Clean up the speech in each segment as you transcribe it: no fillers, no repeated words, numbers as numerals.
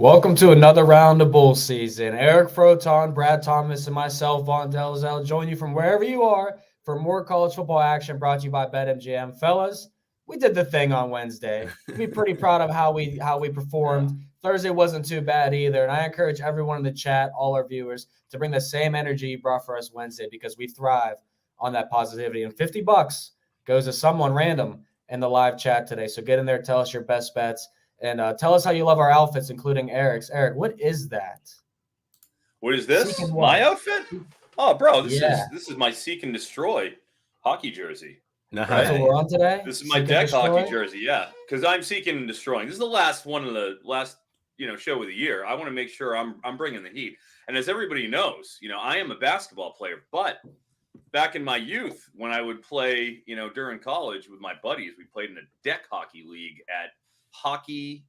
Welcome to another round of bowl season. Eric Froton, Brad Thomas, and myself, Vaughn Dalzell, join you from wherever you are for more college football action brought to you by BetMGM. Fellas, we did the thing on Wednesday. Be pretty proud of how we performed. Thursday wasn't too bad either, and I encourage everyone in the chat, all our viewers, to bring the same energy you brought for us Wednesday because we thrive on that positivity. And $50 goes to someone random in the live chat today. So get in there, tell us your best bets. And tell us how you love our outfits, including Eric's. Eric, what is that? What is this? My outfit? Oh, bro, this is my Seek and Destroy hockey jersey. Nice. That's what we're on today? This is my deck hockey jersey, yeah. Because I'm seeking and destroying. This is the last one of the last, show of the year. I want to make sure I'm bringing the heat. And as everybody knows, I am a basketball player. But back in my youth, when I would play, during college with my buddies, we played in a deck hockey league at Hockey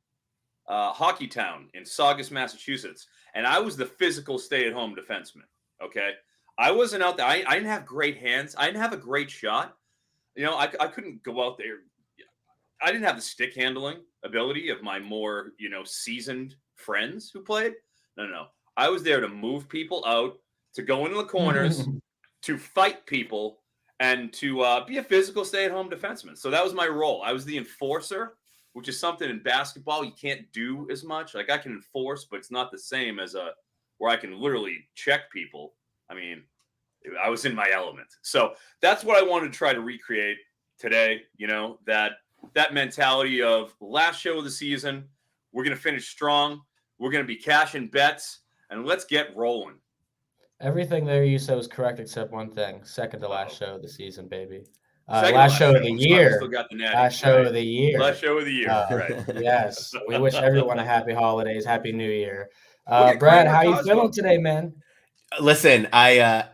Town in Saugus, Massachusetts, and I was the physical stay-at-home defenseman. Okay, I wasn't out there. I didn't have great hands. I didn't have a great shot. I couldn't go out there. I didn't have the stick handling ability of my more seasoned friends who played. No. I was there to move people out, to go into the corners, to fight people, and to be a physical stay-at-home defenseman. So that was my role. I was the enforcer, which is something in basketball you can't do as much. Like I can enforce, but it's not the same as where I can literally check people. I mean, I was in my element. So that's what I wanted to try to recreate today. That mentality of last show of the season. We're going to finish strong. We're going to be cashing bets, and let's get rolling. Everything there you said was correct except one thing. Second to last show of the season, baby. Last show of the year. Last show of the year. Last show of the year. Right. Yes. We wish everyone a happy holidays, happy New Year. Brad, how you feeling today, man? Listen, I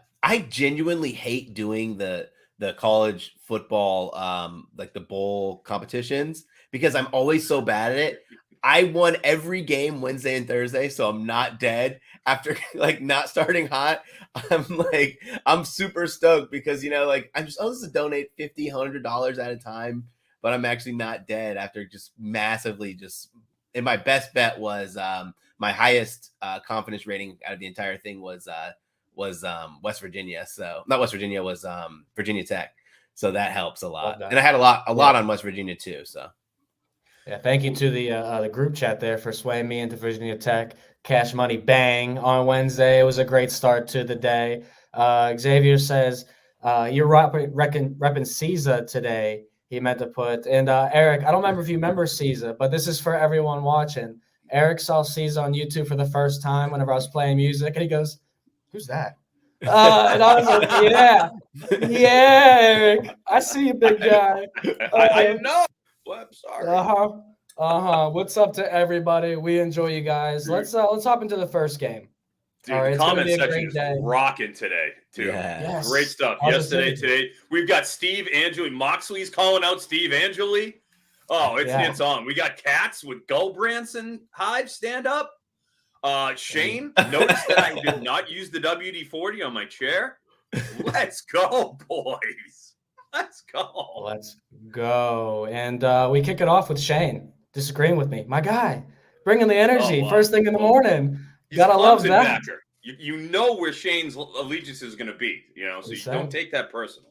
genuinely hate doing the college football like the bowl competitions because I'm always so bad at it. I won every game Wednesday and Thursday, so I'm not dead after not starting hot. I'm super stoked because I'm just supposed to donate $50, $100 at a time, but I'm actually not dead after just massively and my best bet was my highest confidence rating out of the entire thing was West Virginia. So not West Virginia, was Virginia Tech. So that helps a lot. And I had a lot on West Virginia too. So. Yeah, thank you to the group chat there for swaying me into Virginia Tech. Cash money bang on Wednesday. It was a great start to the day. Xavier says, you're repping CISA today, he meant to put. And Eric, I don't remember if you remember CISA, but this is for everyone watching. Eric saw CISA on YouTube for the first time whenever I was playing music, and he goes, who's that? And I was like, yeah, Eric. I see you, big guy. I didn't know. Well, I'm sorry. What's up to everybody? We enjoy you guys. Let's hop into the first game. Dude, all right, the comment section is rocking today, too. Yeah. Yes. Great stuff. Yesterday, today. We've got Steve Angeli. Moxley's calling out Steve Angeli. Oh, it's on. We got Cats with Go Branson Hive stand up. Shane, notice that I did not use the WD-40 on my chair. Let's go, boys. Let's go. Let's go. And we kick it off with Shane disagreeing with me. My guy, bringing the energy first thing in the morning. Gotta love that. You know where Shane's allegiance is going to be, so you don't take that personal.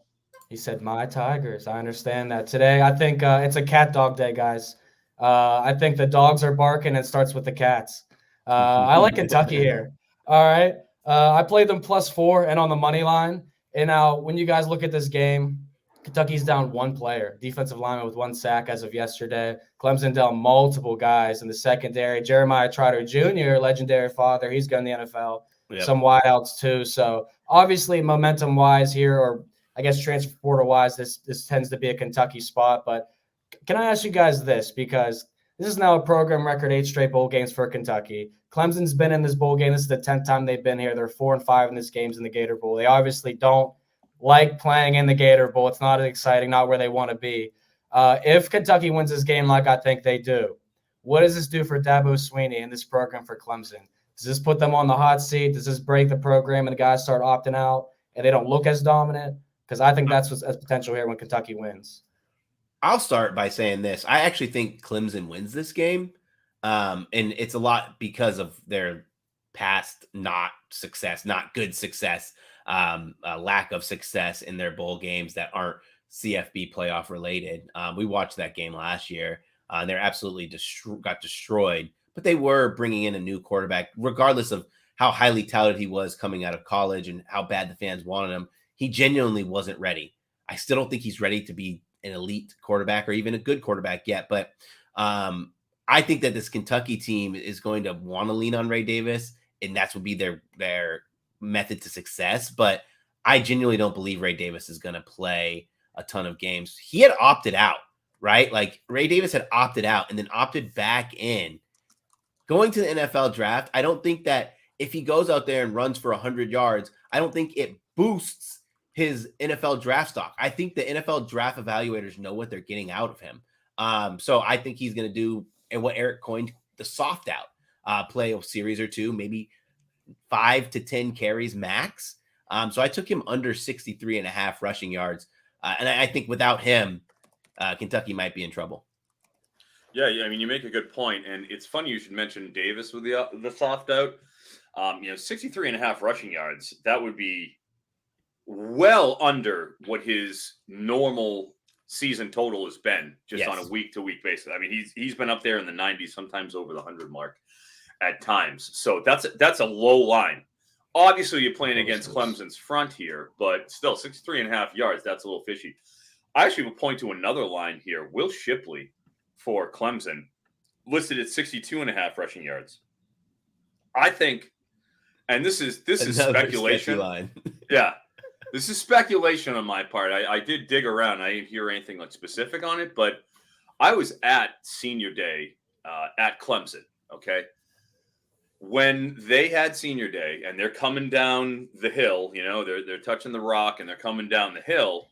He said, my Tigers. I understand that. Today, I think it's a cat dog day, guys. I think the dogs are barking. It starts with the cats. I like Kentucky here. All right. I played them +4 and on the money line. And now when you guys look at this game, Kentucky's down one player, defensive lineman with 1 sack as of yesterday. Clemson down multiple guys in the secondary. Jeremiah Trotter Jr., legendary father, he's going to the NFL. Yep. Some wideouts too. So obviously momentum-wise here, or I guess transfer portal-wise, this tends to be a Kentucky spot. But can I ask you guys this? Because this is now a program record 8 straight bowl games for Kentucky. Clemson's been in this bowl game. This is the 10th time they've been here. They're 4-5 in this games in the Gator Bowl. They obviously don't like playing in the Gator Bowl. It's not as exciting, not where they want to be. If Kentucky wins this game like I think they do, what does this do for Dabo Swinney and this program for Clemson? Does this put them on the hot seat? Does this break the program and the guys start opting out and they don't look as dominant? Because I think that's what's potential here when Kentucky wins. I'll start by saying this. I actually think Clemson wins this game. And it's a lot because of their past not good success, lack of success in their bowl games that aren't CFB playoff related. We watched that game last year. They're absolutely got destroyed, but they were bringing in a new quarterback, regardless of how highly touted he was coming out of college and how bad the fans wanted him. He genuinely wasn't ready. I still don't think he's ready to be an elite quarterback or even a good quarterback yet. But I think that this Kentucky team is going to want to lean on Ray Davis, and that's would be their method to success. But I genuinely don't believe Ray Davis is going to play a ton of games. He had opted out, right? Like Ray Davis had opted out and then opted back in. Going to the NFL draft, I don't think that if he goes out there and runs for 100 yards, I don't think it boosts his NFL draft stock. I think the NFL draft evaluators know what they're getting out of him. So I think he's going to do and what Eric coined the soft out, play a series or two, maybe 5 to 10 carries max. So I took him under 63.5 rushing yards. And I think without him, Kentucky might be in trouble. Yeah, I mean, you make a good point, and it's funny you should mention Davis with the soft out. 63.5 rushing yards, that would be well under what his normal season total has been just on a week-to-week basis. I mean, he's been up there in the 90s, sometimes over the 100 mark at times. So that's a low line. Obviously, you're playing against Clemson's front here, but still 63.5 yards, that's a little fishy. I actually will point to another line here. Will Shipley for Clemson listed at 62.5 rushing yards. I think, and this is speculation. Line. Yeah. This is speculation on my part. I did dig around. I didn't hear anything like specific on it, but I was at senior day at Clemson. Okay. When they had senior day and they're coming down the hill, they're touching the rock and they're coming down the hill.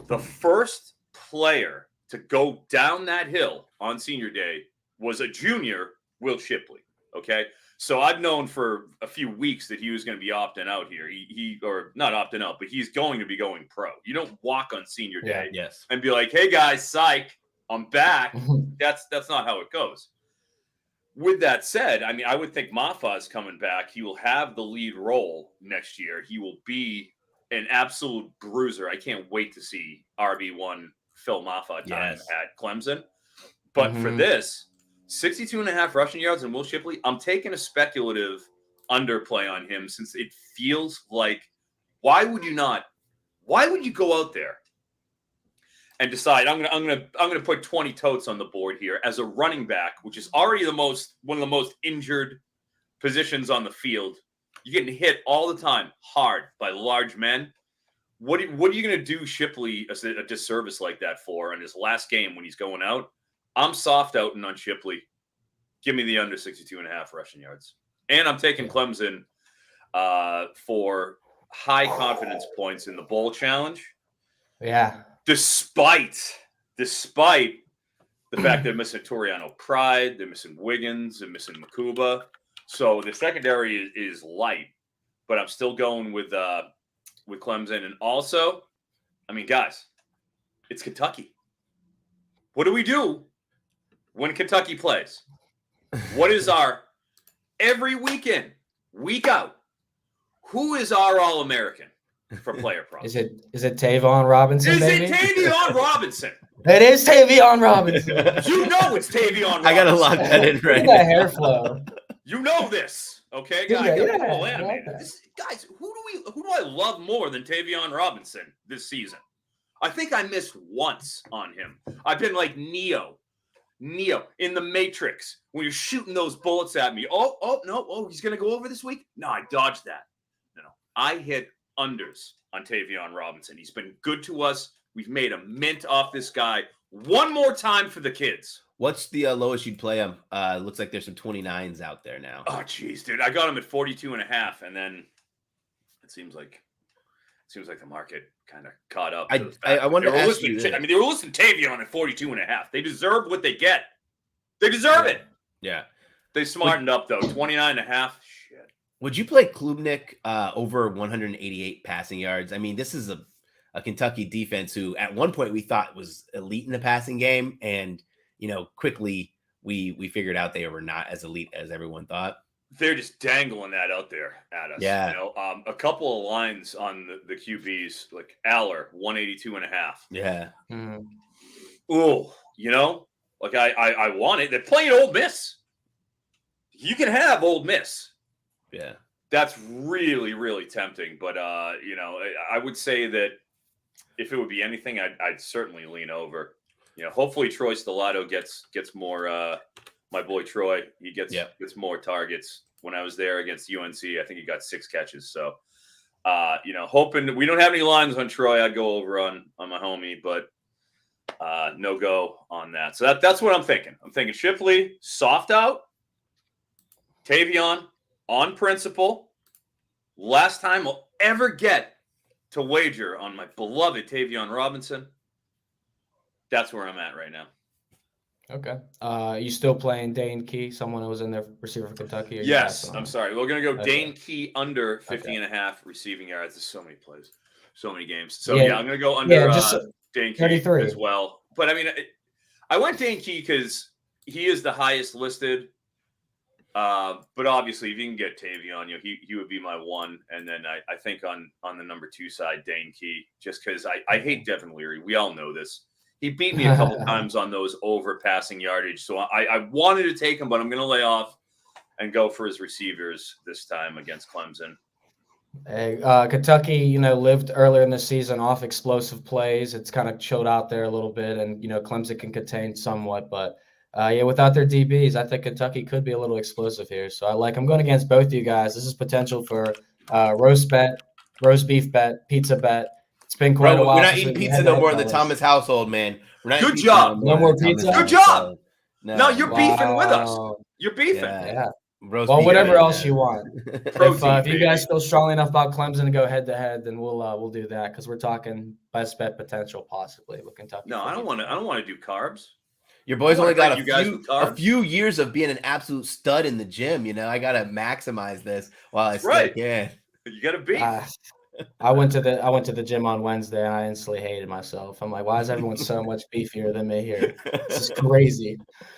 The first player to go down that hill on senior day was a junior, Will Shipley. Okay. So I've known for a few weeks that he was going to be opting out here. He or not opting out, but he's going to be going pro. You don't walk on senior day and be like, "Hey guys, psych, I'm back." That's not how it goes. With that said, I mean, I would think Mafah is coming back. He will have the lead role next year. He will be an absolute bruiser. I can't wait to see RB1 Phil Mafah time at Clemson. But for this, 62.5 rushing yards and Will Shipley, I'm taking a speculative underplay on him since it feels like, why would you go out there and decide I'm gonna put 20 totes on the board here as a running back, which is already one of the most injured positions on the field. You're getting hit all the time hard by large men. What are you going to do Shipley a disservice like that for in his last game when he's going out? I'm soft outing on Shipley. Give me the under 62.5 rushing yards. And I'm taking Clemson for high confidence points in the bowl challenge. Yeah. Despite the fact they're missing Toriano Pride, they're missing Wiggins, they're missing Makuba. So the secondary is light, but I'm still going with Clemson. And also, I mean, guys, it's Kentucky. What do we do when Kentucky plays? What is every weekend, week out, who is our All-American for player prop? Is it Tavon Robinson, baby? Is it Tavion Robinson? It is Tavion Robinson. You know it's Tavion Robinson. I got to lock that in right now. That hair flow. You know this, okay, guys? Guys, who do I love more than Tavion Robinson this season? I think I missed once on him. I've been like Neo in the Matrix when you're shooting those bullets at me. No, he's gonna go over this week. No, I dodged that. No, I hit unders on Tavion Robinson. He's been good to us. We've made a mint off this guy. One more time for the kids. What's the lowest you'd play him? Looks like there's some 29s out there now. Oh, geez, dude. I got him at 42.5, and then it seems like the market kind of caught up. I wanted to ask you this. I mean, they were listing Tavion at 42.5. They deserve what they get. They deserve it. Yeah. They smartened up, though. 29.5. Shit. Would you play Klubnik over 188 passing yards? I mean, this is a Kentucky defense who at one point we thought was elite in the passing game and, quickly we figured out they were not as elite as everyone thought. They're just dangling that out there at us. Yeah. You know, a couple of lines on the QBs, like Aller, 182.5. Yeah. Oh, you know, like I want it. They're playing Ole Miss. You can have Ole Miss. Yeah. That's really, really tempting. But, you know, I would say that if it would be anything, I'd certainly lean over. You know, hopefully Troy Stellato gets more. My boy Troy, he gets more targets. When I was there against UNC, I think he got 6 catches. So, you know, hoping we don't have any lines on Troy. I'd go over on my homie, but no go on that. So that's what I'm thinking. I'm thinking Shipley, soft out. Tavion, on principle. Last time I'll ever get to wager on my beloved Tavion Robinson. That's where I'm at right now. Okay. You still playing Dane Key, someone who was in there receiver for Kentucky? Yes, I'm sorry. We're going to go Dane Key under 50.5 receiving yards. There's so many plays, so many games. So, yeah I'm going to go under Dane Key 33 as well. But, I mean, I went Dane Key because he is the highest listed. But obviously, if you can get Tavion, you know, he would be my one. And then I think on the number 2 side, Dane Key, just because I hate Devin Leary. We all know this. He beat me a couple times on those over passing yardage. So I wanted to take him, but I'm going to lay off and go for his receivers this time against Clemson. Hey, Kentucky, you know, lived earlier in the season off explosive plays. It's kind of chilled out there a little bit, and, you know, Clemson can contain somewhat. But, yeah, without their DBs, I think Kentucky could be a little explosive here. So I'm going against both of you guys. This is potential for roast beef bet, pizza bet. It's been quite a while. We're not eating pizza no more in the Thomas household, man. We're not Good job. No more pizza. Good job. No, you're beefing with us. You're beefing. Yeah. Well, whatever else you want. If you guys feel strongly enough about Clemson to go head to head, then we'll do that because we're talking best bet potential possibly with Kentucky. No, I don't want to do carbs. Your boy's only got a few years of being an absolute stud in the gym. You know, I gotta maximize this while I still can. You gotta beef. I went to the gym on Wednesday and I instantly hated myself. I'm like, why is everyone so much beefier than me here? This is crazy.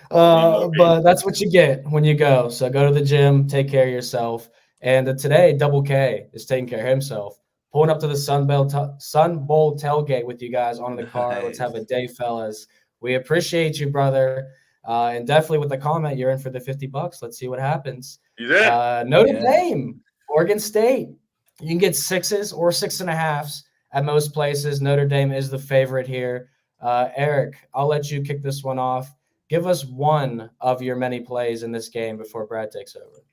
But that's what you get when you go. So go to the gym, take care of yourself. And today, Double K is taking care of himself. Pulling up to the Sun Bowl tailgate with you guys on the car. Nice. Let's have a day, fellas. We appreciate you, brother. And definitely with the comment, you're in for the $50. Let's see what happens. You did. Notre Dame, Oregon State. You can get 6s or 6.5s at most places. Notre Dame is the favorite here. Eric, I'll let you kick this one off. Give us one of your many plays in this game before Brad takes over.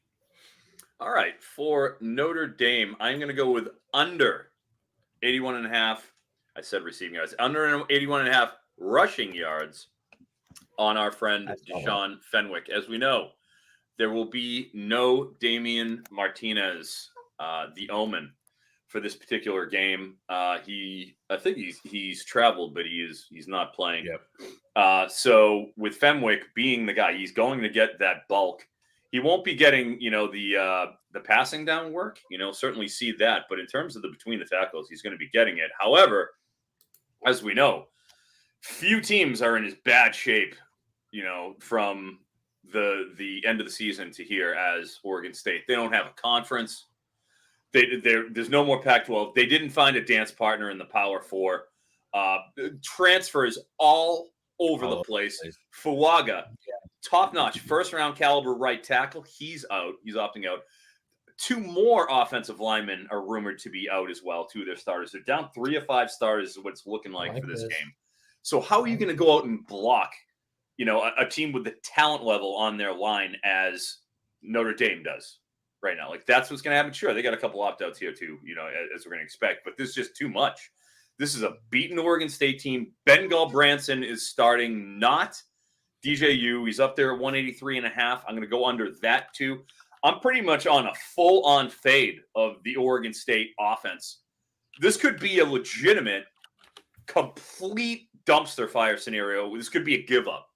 All right. For Notre Dame, I'm going to go with under 81.5. I said receiving yards. Under 81.5 rushing yards on our friend Sean Fenwick. As we know, there will be no Damian Martinez. The Omen for this particular game. I think he's traveled, but he's not playing. Yep. So with Fenwick being the guy, he's going to get that bulk. He won't be getting, you know, the passing down work. You know, certainly see that. But in terms of the between the tackles, he's going to be getting it. However, as we know, few teams are in as bad shape, you know, from the end of the season to here as Oregon State. They don't have a conference. There's no more Pac-12. They didn't find a dance partner in the Power 4. Transfers all over the place. Fuaga, top-notch, first-round caliber right tackle. He's out. He's opting out. 2 more offensive linemen are rumored to be out as well, 2 of their starters. They're down 3 of 5 starters is what it's looking like for this game. So how are you going to go out and block, you know, a team with the talent level on their line as Notre Dame does right now? Like, that's what's going to happen. Sure, they got a couple opt-outs here too, you know, as we're going to expect, but this is just too much. This is a beaten Oregon State team. Ben Branson is starting, not DJU. He's up there at 183.5. I'm going to go under that too. I'm pretty much on a full-on fade of the Oregon State offense. This could be a legitimate, complete dumpster fire scenario. This could be a give-up.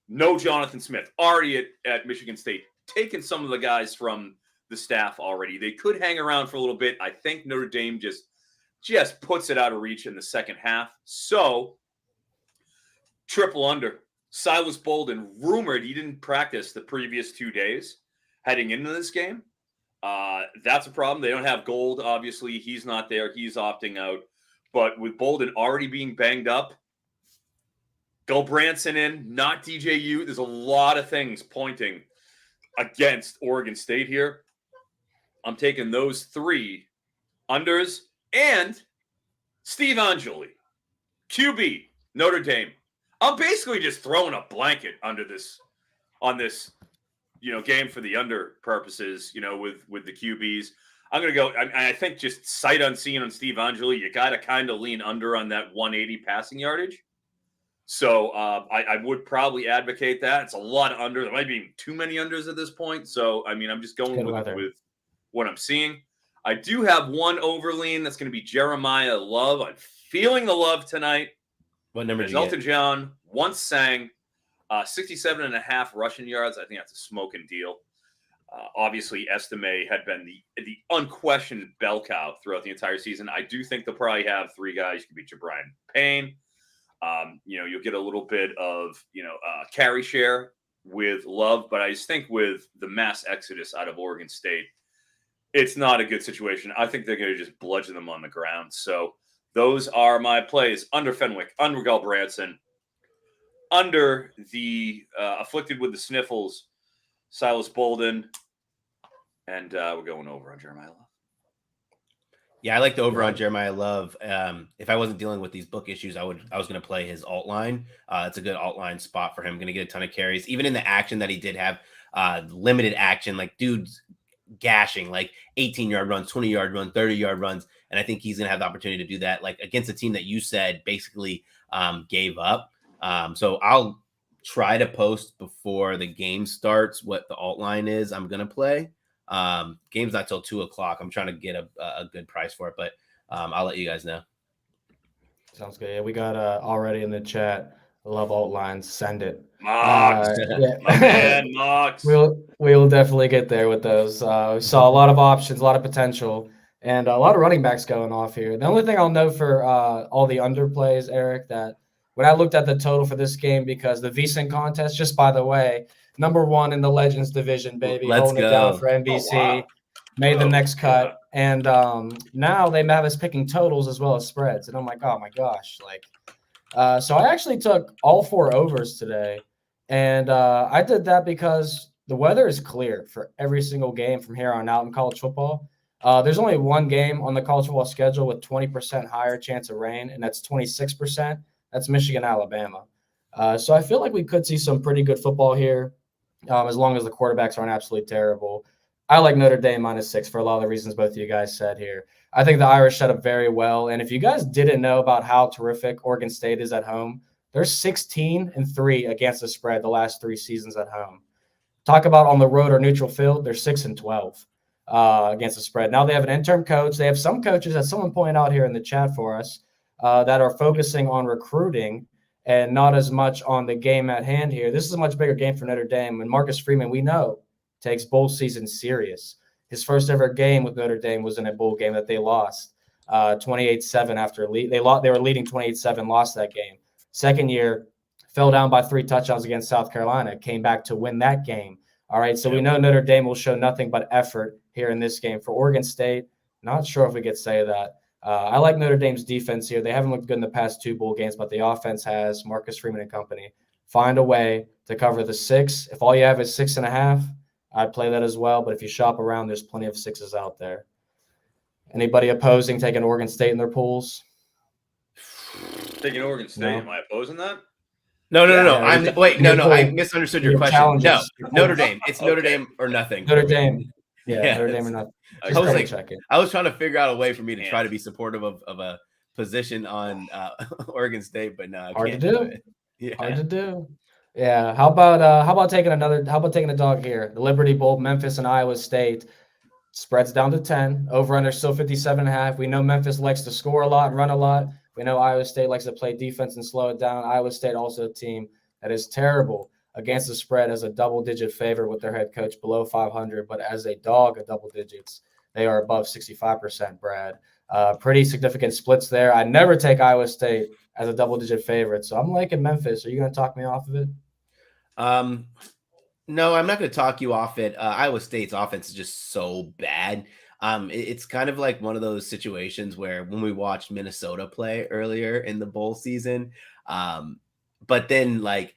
No Jonathan Smith, already at Michigan State, taking some of the guys from the staff already. They could hang around for a little bit. I think Notre Dame just puts it out of reach in the second half. So, triple under Silas Bolden, rumored he didn't practice the previous 2 days heading into this game. That's a problem. They don't have Gold, obviously. He's not there. He's opting out. But with Bolden already being banged up, go Branson in, not DJU. There's a lot of things pointing against Oregon State here. I'm taking those 3 unders and Steve Angeli, QB, Notre Dame. I'm basically just throwing a blanket under this on this, game for the under purposes, with the QBs. I'm going to go. I think just sight unseen on Steve Angeli, you got to kind of lean under on that 180 passing yardage. So I would probably advocate that. It's a lot of under. There might be too many unders at this point. So, I'm just going with what I'm seeing. I do have one overlean. That's going to be Jeremiah Love. I'm feeling the love tonight. What number did you Elton get? John once sang 67.5 rushing yards. I think that's a smoking deal. Obviously, Estime had been the unquestioned bell cow throughout the entire season. I do think they'll probably have 3 guys. You could be Jabrian Payne. You'll get a little bit of, carry share with Love. But I just think with the mass exodus out of Oregon State, it's not a good situation. I think they're going to just bludgeon them on the ground. So those are my plays. Under Fenwick, under Gal Branson, under the afflicted with the sniffles, Silas Bolden, and we're going over on Jeremiah Love. Yeah, I like the over on Jeremiah Love. If I wasn't dealing with these book issues, I was going to play his alt line. It's a good alt line spot for him. Going to get a ton of carries, even in the action that he did have, limited action, like dudes gashing like 18-yard runs, 20-yard runs, 30-yard runs. And I think he's going to have the opportunity to do that, like against a team that you said basically gave up. So I'll try to post before the game starts what the alt line is I'm going to play. Game's not till 2:00. I'm trying to get a good price for it, but I'll let you guys know. Sounds good. Yeah, we got already in the chat. I love alt lines. Send it. Mox. My man, Mox. We'll definitely get there with those. We saw a lot of options, a lot of potential, and a lot of running backs going off here. The only thing I'll note for all the underplays, Eric, that when I looked at the total for this game, because the VSiN contest, just by the way, number 1 in the Legends division, baby. Let's holding go. it down for NBC. Oh, wow. Made the next cut. And now they have us picking totals as well as spreads. And I'm like, oh my gosh. So I actually took all 4 overs today. And I did that because the weather is clear for every single game from here on out in college football. There's only one game on the college football schedule with 20% higher chance of rain, and that's 26%. That's Michigan, Alabama. So I feel like we could see some pretty good football here, as long as the quarterbacks aren't absolutely terrible. I like Notre Dame -6 for a lot of the reasons both of you guys said here. I think the Irish set up very well. And if you guys didn't know about how terrific Oregon State is at home, they're 16-3 against the spread the last 3 seasons at home. Talk about on the road or neutral field, they're 6-12 against the spread. Now they have an interim coach. They have some coaches, as someone pointed out here in the chat for us, that are focusing on recruiting and not as much on the game at hand here. This is a much bigger game for Notre Dame. And Marcus Freeman, we know, takes bowl season serious. His first ever game with Notre Dame was in a bowl game that they lost 28-7 after they were leading 28-7, lost that game. Second year, fell down by 3 touchdowns against South Carolina, came back to win that game. All right, so we know Notre Dame will show nothing but effort here in this game. For Oregon State, not sure if we could say that. I like Notre Dame's defense here. They haven't looked good in the past 2 bowl games, but the offense has. Marcus Freeman and company find a way to cover the 6. If all you have is 6.5, I'd play that as well. But if you shop around, there's plenty of 6s out there. Anybody opposing taking Oregon State in their pools? Taking Oregon State. No. Am I opposing that? No. No. I misunderstood your question. No, Notre Dame. It's Notre Dame or nothing. Notre Dame. Yeah, Notre Dame or nothing. I was trying to figure out a way for me to try to be supportive of a position on Oregon State, but no, I can't do it. Yeah. Hard to do. Yeah. How about taking a dog here? The Liberty Bowl, Memphis and Iowa State. Spreads down to 10. Over under still 57.5. We know Memphis likes to score a lot and run a lot. We know Iowa State likes to play defense and slow it down. Iowa State also a team that is terrible against the spread as a double-digit favorite with their head coach below 500, but as a dog at double digits, they are above 65%, Brad. Pretty significant splits there. I never take Iowa State as a double-digit favorite. So I'm liking Memphis. Are you going to talk me off of it? No, I'm not going to talk you off it. Iowa State's offense is just so bad. It's kind of like one of those situations where when we watched Minnesota play earlier in the bowl season, but then like,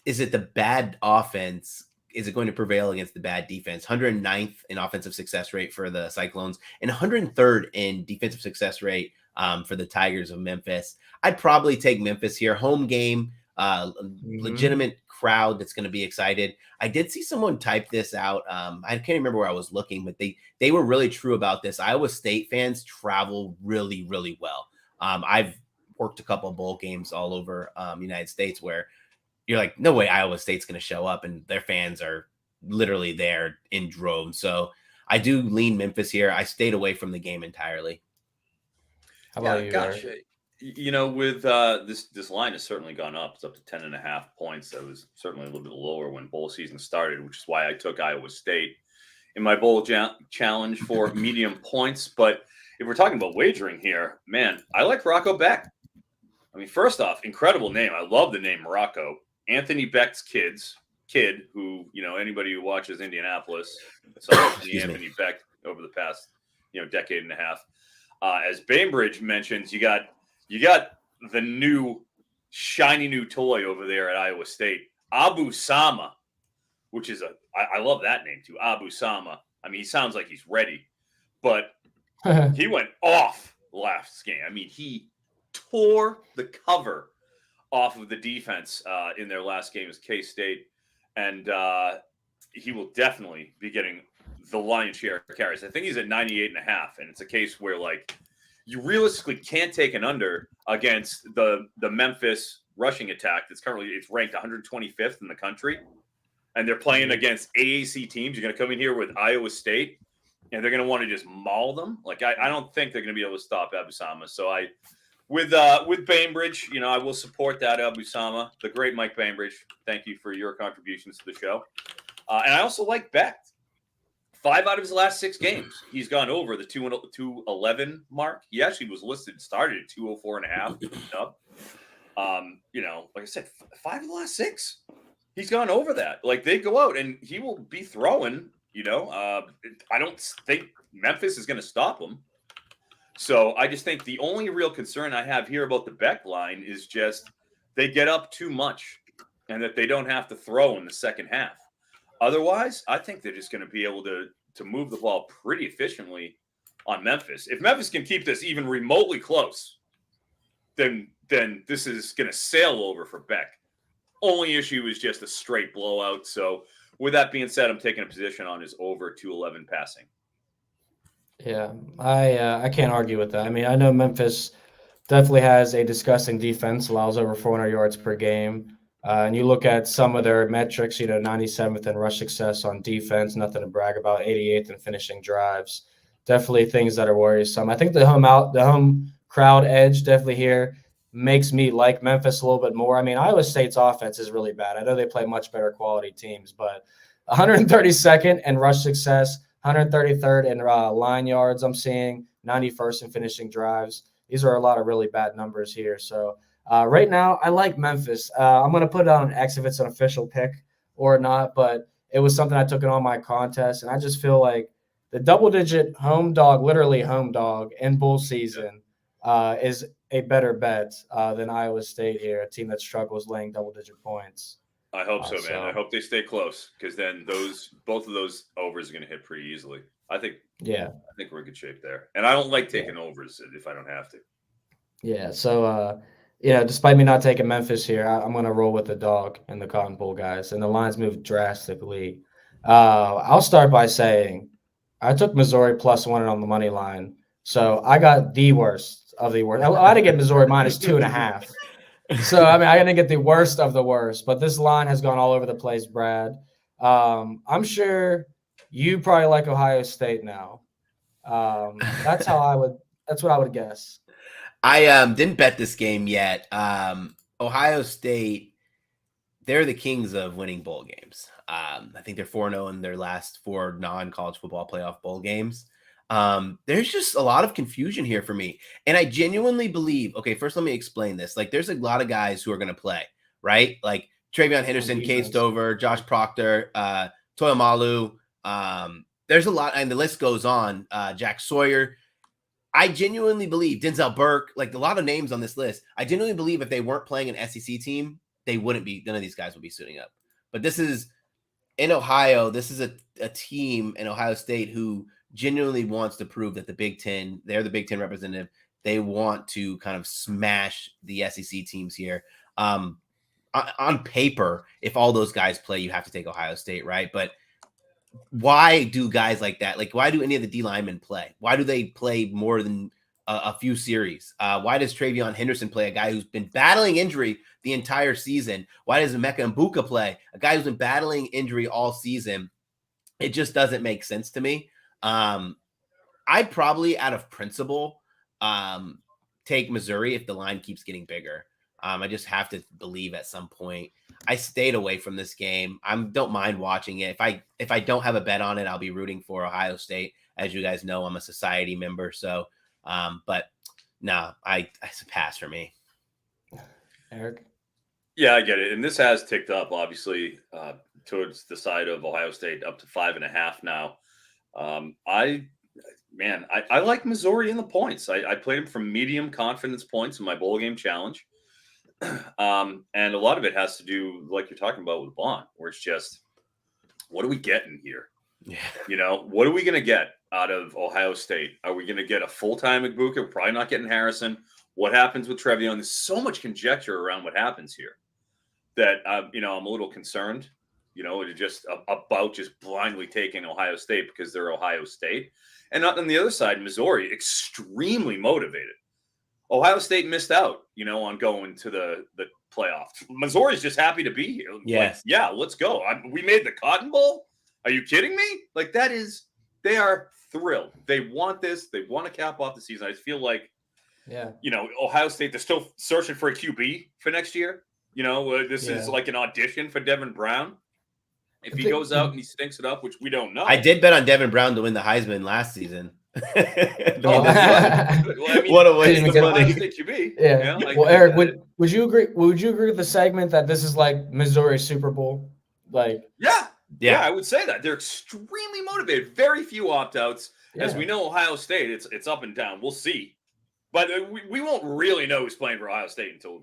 is it the bad offense? Is it going to prevail against the bad defense? 109th in offensive success rate for the Cyclones and 103rd in defensive success rate for the Tigers of Memphis. I'd probably take Memphis here. Home game, legitimate crowd that's going to be excited. I did see someone type this out. I can't remember where I was looking, but they were really true about this. Iowa State fans travel really, really well. I've worked a couple of bowl games all over the United States where you're like, no way Iowa State's going to show up, and their fans are literally there in droves. So I do lean Memphis here. I stayed away from the game entirely. How about you? Gotcha. You know, with this line has certainly gone up. It's up to 10.5 points. That was certainly a little bit lower when bowl season started, which is why I took Iowa State in my bowl challenge for medium points. But if we're talking about wagering here, man, I like Rocco Beck. I mean, first off, incredible name. I love the name Morocco. Anthony Beck's kid, who, you know, anybody who watches Indianapolis saw Anthony Beck over the past, decade and a half. As Bainbridge mentions, you got the new shiny new toy over there at Iowa State, Abu Sama, which is I love that name too, Abu Sama. I mean, he sounds like he's ready, but he went off last game. I mean, he tore the cover off of the defense in their last game as K-State, and he will definitely be getting the lion's share of carries. I think he's at 98.5, and it's a case where, like, you realistically can't take an under against the Memphis rushing attack it's ranked 125th in the country, and they're playing against AAC teams. You're going to come in here with Iowa State, and they're going to want to just maul them. Like, I don't think they're going to be able to stop Abu Sama. So with Bainbridge, I will support that Abu Sama, the great Mike Bainbridge. Thank you for your contributions to the show. And I also like Beck. 5 out of his last 6 games, he's gone over the 211 mark. He actually was started at 204.5. Like I said, 5 of the last 6, he's gone over that. Like, they go out and he will be throwing. I don't think Memphis is going to stop him. So I just think the only real concern I have here about the Beck line is just they get up too much and that they don't have to throw in the second half. Otherwise, I think they're just going to be able to move the ball pretty efficiently on Memphis. If Memphis can keep this even remotely close, then this is going to sail over for Beck. Only issue is just a straight blowout. So with that being said, I'm taking a position on his over 211 passing. Yeah, I can't argue with that. I mean, I know Memphis definitely has a disgusting defense, allows over 400 yards per game. And you look at some of their metrics, 97th in rush success on defense, nothing to brag about, 88th in finishing drives. Definitely things that are worrisome. I think the home crowd edge definitely here makes me like Memphis a little bit more. I mean, Iowa State's offense is really bad. I know they play much better quality teams, but 132nd in rush success, 133rd in line yards I'm seeing, 91st in finishing drives. These are a lot of really bad numbers here. So right now, I like Memphis. I'm going to put it on X if it's an official pick or not, but it was something I took in all my contests, and I just feel like the double-digit home dog, literally home dog, in bowl season is a better bet than Iowa State here, a team that struggles laying double-digit points. I hope so, man. I hope they stay close, because then both of those overs are going to hit pretty easily. I think we're in good shape there. And I don't like taking overs if I don't have to. Yeah, so despite me not taking Memphis here, I'm going to roll with the dog in the Cotton Bowl, guys, and the lines moved drastically. I'll start by saying I took Missouri +1 on the money line, so I got the worst of the worst. I didn't get Missouri -2.5. So, I mean, I didn't get the worst of the worst, but this line has gone all over the place, Brad. I'm sure you probably like Ohio State now. That's what I would guess. I didn't bet this game yet. Ohio State, they're the kings of winning bowl games. I think they're 4-0 in their last 4 non-college football playoff bowl games. There's just a lot of confusion here for me. And I genuinely believe, okay, first let me explain this. Like there's a lot of guys who are going to play, right? Like Travion Henderson, Cade Stover, Josh Proctor, Toyomalu. There's a lot, and the list goes on. Jack Sawyer. I genuinely believe Denzel Burke, like a lot of names on this list. I genuinely believe if they weren't playing an SEC team, they wouldn't be, none of these guys would be suiting up. But this is in Ohio. This is a team in Ohio State who genuinely wants to prove that the Big Ten, they're the Big Ten representative. They want to kind of smash the SEC teams here. On paper, if all those guys play, you have to take Ohio State, right? But why do guys like that? Like, why do any of the D linemen play? Why do they play more than a few series? Why does Travion Henderson play, a guy who's been battling injury the entire season? Why does Emeka Mbuka play, a guy who's been battling injury all season? It just doesn't make sense to me. I'd probably, out of principle, take Missouri if the line keeps getting bigger. I just have to believe at some point. I stayed away from this game. I don't mind watching it. If I don't have a bet on it, I'll be rooting for Ohio State. As you guys know, I'm a society member. So, but no, it's a pass for me. Eric? Yeah, I get it. And this has ticked up, obviously, towards the side of Ohio State, up to 5.5 now. I like Missouri in the points. I played them from medium confidence points in my bowl game challenge. And a lot of it has to do, like you're talking about with Vaughn, where it's just, what are we getting here? Yeah. You know, what are we going to get out of Ohio State? Are we going to get a full-time Mbuka? We're probably not getting Harrison. What happens with Trevion? There's so much conjecture around what happens here that, I'm a little concerned, just about just blindly taking Ohio State because they're Ohio State. And on the other side, Missouri, extremely motivated. Ohio State missed out, on going to the playoffs. Missouri's just happy to be here. Yes. Like, yeah, let's go. We made the Cotton Bowl. Are you kidding me? Like, they are thrilled. They want this. They want to cap off the season. I just feel like, Ohio State, they're still searching for a QB for next year. This is like an audition for Devin Brown. If he goes out and he stinks it up, which we don't know. I did bet on Devin Brown to win the Heisman last season. What a waste of money. QB, yeah. Well, Eric, would you agree? Would you agree with the segment that this is like Missouri Super Bowl? Like, yeah, I would say that they're extremely motivated. Very few opt-outs, as we know. Ohio State, it's up and down. We'll see, but we won't really know who's playing for Ohio State until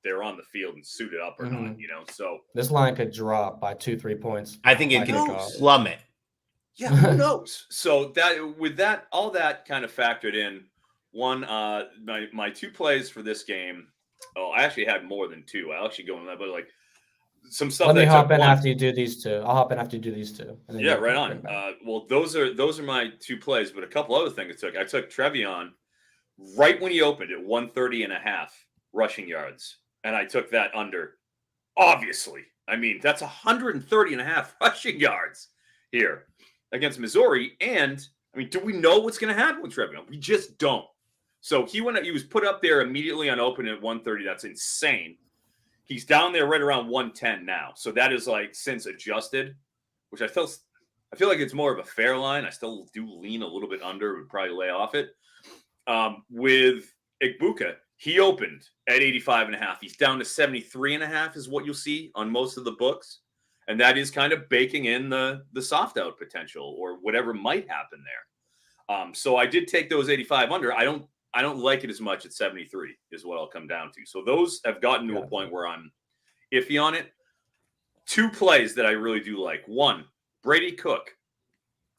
they're on the field and suited up or not. So this line could drop by 2-3 points. I think it can plummet. Yeah, who knows? So all that kind of factored in. One, my two plays for this game. Oh, I actually had more than two. I'll actually go in that, but like some stuff. Let me hop in after you do these two. I'll hop in after you do these two. Yeah, right on. Well, those are my two plays, but a couple other things I took Trevion right when he opened at 130.5 rushing yards, and I took that under. Obviously, I mean that's 130.5 rushing yards here against Missouri. And I mean, do we know what's going to happen with Trevion? We just don't. So he was put up there immediately on open at 130. That's insane. He's down there right around 110 now. So that is like since adjusted, which I feel like it's more of a fair line. I still do lean a little bit under, would probably lay off it. With Igbuka, he opened at 85.5. He's down to 73.5 is what you'll see on most of the books. And that is kind of baking in the soft out potential or whatever might happen there. So I did take those 85 under. I don't like it as much at 73 is what I'll come down to. So those have gotten to a point where I'm iffy on it. Two plays that I really do like. One, Brady Cook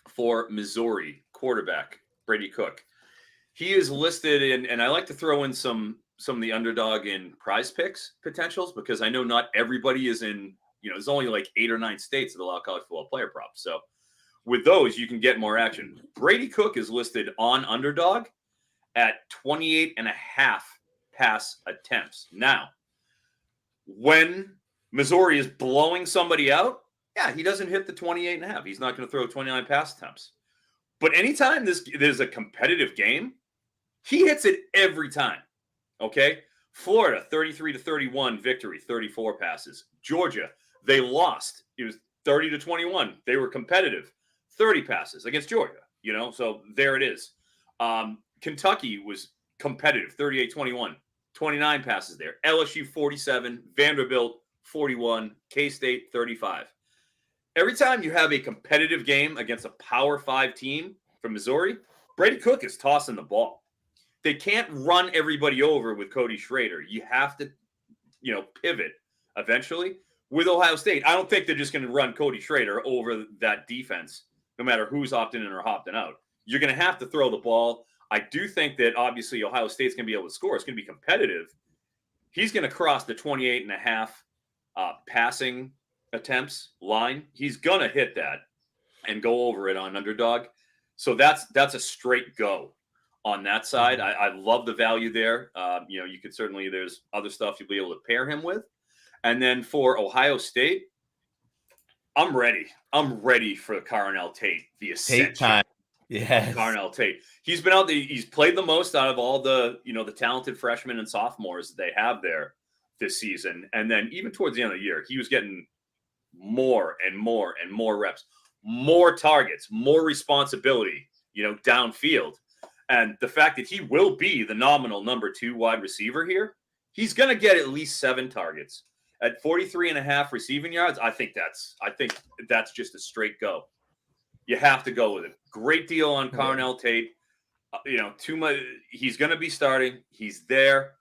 for Missouri, quarterback Brady Cook. He is listed in, and I like to throw in some of the underdog in prize picks potentials because I know not everybody is in, there's only like 8 or 9 states that allow college football player props. So with those, you can get more action. Brady Cook is listed on underdog at 28.5 pass attempts. Now, when Missouri is blowing somebody out, he doesn't hit the 28.5. He's not going to throw 29 pass attempts. But anytime there's a competitive game, he hits it every time. Okay? Florida, 33-31 victory, 34 passes. Georgia, they lost. It was 30-21. They were competitive. 30 passes against Georgia. So there it is. Kentucky was competitive, 38-21, 29 passes there. LSU 47, Vanderbilt 41, K-State 35. Every time you have a competitive game against a Power 5 team from Missouri, Brady Cook is tossing the ball. They can't run everybody over with Cody Schrader. You have to, pivot eventually. With Ohio State, I don't think they're just going to run Cody Schrader over that defense, no matter who's opting in or opting out. You're going to have to throw the ball. I do think that obviously Ohio State's going to be able to score. It's going to be competitive. He's going to cross the 28.5 passing attempts line. He's going to hit that and go over it on underdog. So that's a straight go on that side. I love the value there. You could certainly, there's other stuff you'll be able to pair him with. And then for Ohio State, I'm ready. I'm ready for Carnell Tate, the ascension. Tate time. Yes. Carnell Tate. He's been out there. He's played the most out of all the, the talented freshmen and sophomores they have there this season. And then even towards the end of the year, he was getting more and more and more reps, more targets, more responsibility, downfield. And the fact that he will be the nominal number 2 wide receiver here, he's going to get at least 7 targets at 43.5 receiving yards. I think that's just a straight go. You have to go with it. Great deal on Carnell Tate. Too much. He's going to be starting. He's there.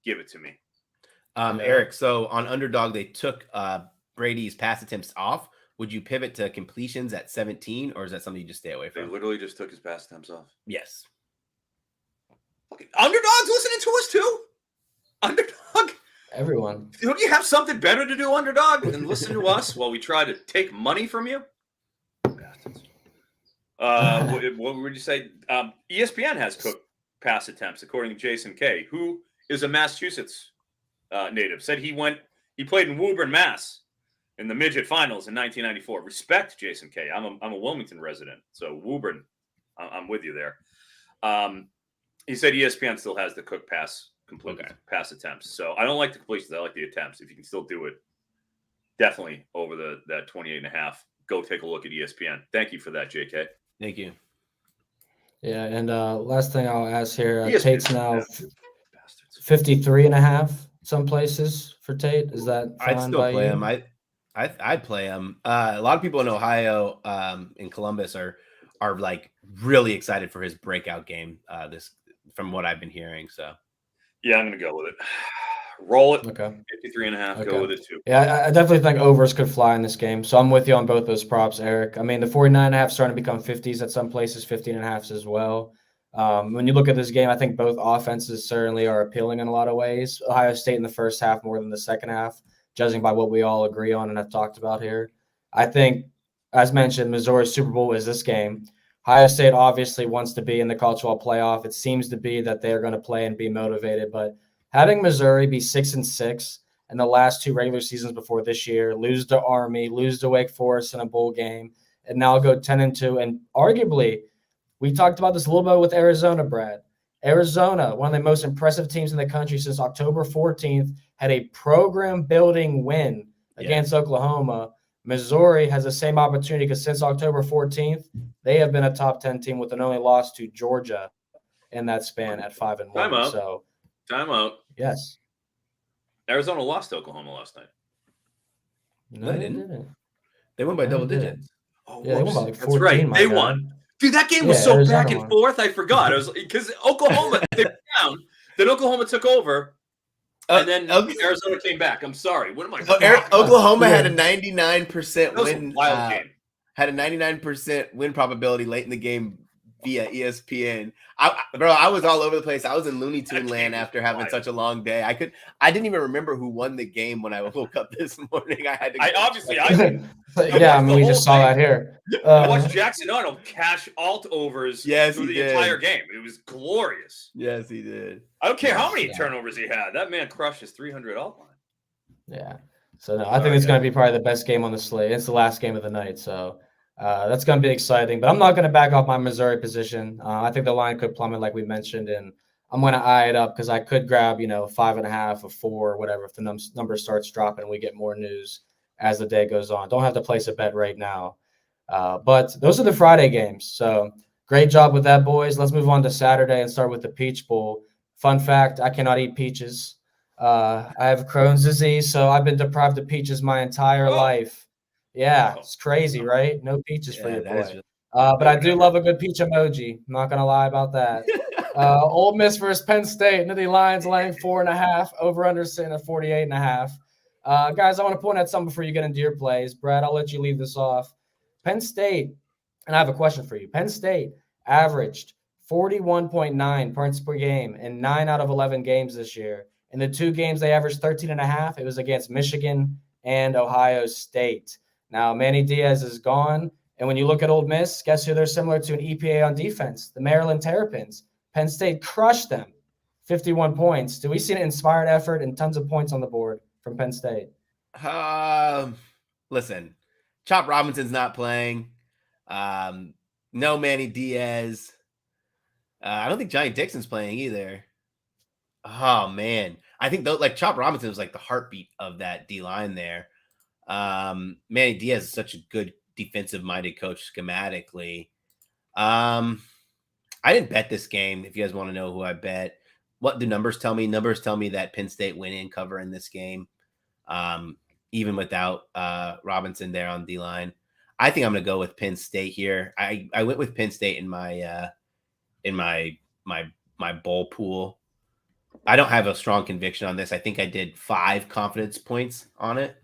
Give it to me. Eric, so on underdog, they took Brady's pass attempts off. Would you pivot to completions at 17, or is that something you just stay away from? They literally just took his pass attempts off. Yes. Underdog's listening to us too. Underdog. Everyone. Don't you have something better to do, underdog, than listen to us while we try to take money from you? What would you say? ESPN has Cook pass attempts, according to Jason Kay, who is a Massachusetts native. Said he played in Woburn, Mass, in the midget finals in 1994. Respect Jason Kay. I'm a Wilmington resident, so Woburn, I'm with you there. He said ESPN still has the Cook pass pass attempts. So I don't like the completions. I like the attempts. If you can still do it, definitely over that 28.5. Go take a look at ESPN. Thank you for that, JK. Thank you. Yeah, and last thing I'll ask here, ESPN. Tate's now 53.5 some places for Tate. Is that fine? I'd still play him. I'd play him. A lot of people in Ohio, in Columbus, are like really excited for his breakout game. From what I've been hearing. So yeah, I'm gonna go with it. Roll it. Okay. 53.5. Okay. Go with it too. Yeah, I definitely think overs could fly in this game. So I'm with you on both those props, Eric. I mean, the 49.5 starting to become 50s at some places, 15.5s as well. When you look at this game, I think both offenses certainly are appealing in a lot of ways. Ohio State in the first half more than the second half, judging by what we all agree on and have talked about here. I think, as mentioned, Missouri's Super Bowl is this game. Ohio State obviously wants to be in the college football playoff. It seems to be that they're going to play and be motivated, but having Missouri be 6-6 in the last 2 regular seasons before this year, lose to Army, lose to Wake Forest in a bowl game, and now go 10-2. And arguably, we talked about this a little bit with Arizona, Brad. Arizona, one of the most impressive teams in the country since October 14th, had a program-building win against Oklahoma. Missouri has the same opportunity because since October 14th, they have been a top 10 team with an only loss to Georgia in that span at 5-1. Time out. Yes. Arizona lost to Oklahoma last night. No, they didn't. They won by double digits. Oh, yeah, they won by like 14. That's right. They won. Dude, that game was so Arizona back and forth. I forgot. I was because Oklahoma they were down. Then Oklahoma took over. And then Arizona came back. I'm sorry. What am I? Oklahoma had a 99% win. Wild game. Had a 99% win probability late in the game via ESPN. I was all over the place. I was in Looney Tune land after having such a long day. I didn't even remember who won the game when I woke up this morning. Yeah, I mean, we just saw that here. I watched Jackson Arnold cash alt overs through the entire game. It was glorious. Yes, he did. I don't care how many turnovers he had. That man crushed his 300 alt line. Yeah. So no, I think it's going to be probably the best game on the slate. It's the last game of the night, so that's going to be exciting. But I'm not going to back off my Missouri position. I think the line could plummet, like we mentioned, and I'm going to eye it up because I could grab 5.5 or 4 or whatever if the number starts dropping and we get more news as the day goes on. Don't have to place a bet right now. But those are the Friday games. So Great job with that, boys. Let's move on to Saturday and start with the Peach Bowl. Fun fact, I cannot eat peaches. I have Crohn's disease, so I've been deprived of peaches my entire life. Yeah, it's crazy, right? No peaches for your boy. But I do love a good peach emoji. I'm not going to lie about that. Ole Miss versus Penn State. Nittany Lions laying 4.5. Over-under sitting at 48.5. Guys, I want to point out something before you get into your plays. Brad, I'll let you leave this off. Penn State, and I have a question for you. Penn State averaged 41.9 points per game in 9 out of 11 games this year. In the 2 games, they averaged 13.5. It was against Michigan and Ohio State. Now, Manny Diaz is gone. And when you look at Ole Miss, guess who they're similar to an EPA on defense? The Maryland Terrapins. Penn State crushed them, 51 points. Do we see an inspired effort and tons of points on the board from Penn State? Listen, Chop Robinson's not playing. No Manny Diaz. I don't think Johnny Dixon's playing either. Oh man, I think though, like Chop Robinson was like the heartbeat of that D line there. Manny Diaz is such a good defensive-minded coach schematically. I didn't bet this game. If you guys want to know who I bet, what do numbers tell me? Numbers tell me that Penn State win in cover in this game, even without Robinson there on D line. I think I'm going to go with Penn State here. I went with Penn State in my bowl pool. I don't have a strong conviction on this. I think I did 5 confidence points on it.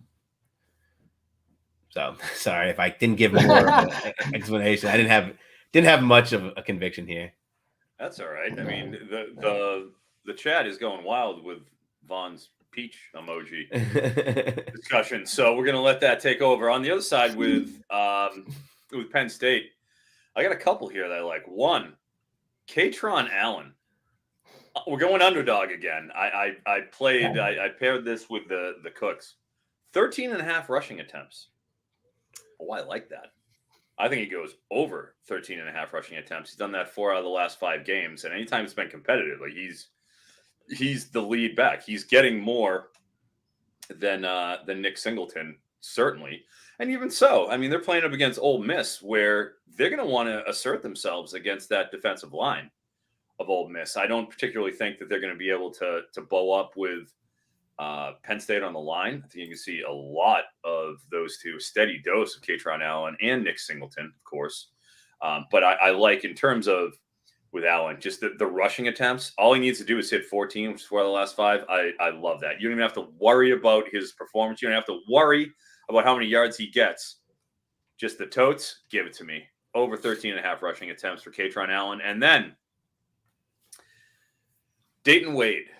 So sorry if I didn't give more of an explanation. I didn't have much of a conviction here. That's all right. I mean, the chat is going wild with Vaughn's peach emoji discussion. So we're gonna let that take over. On the other side with Penn State, I got a couple here that I like. One, Katron Allen. We're going underdog again. I paired this with the Cooks. 13.5 rushing attempts. Oh, I like that. I think he goes over 13.5 rushing attempts. He's done that 4 out of the last 5 games. And anytime it's been competitive, like he's the lead back. He's getting more than Nick Singleton, certainly. And even so, I mean, they're playing up against Ole Miss, where they're going to want to assert themselves against that defensive line of Ole Miss. I don't particularly think that they're going to be able to bow up with Penn State on the line. I think you can see a lot of those two, steady dose of Katron Allen and Nick Singleton, of course. But I like, in terms of with Allen, just the rushing attempts. All he needs to do is hit 14, which is 4 of the last 5. I love that. You don't even have to worry about his performance. You don't have to worry about how many yards he gets. Just the totes, give it to me. Over 13.5 rushing attempts for Katron Allen. And then Dayton Wade.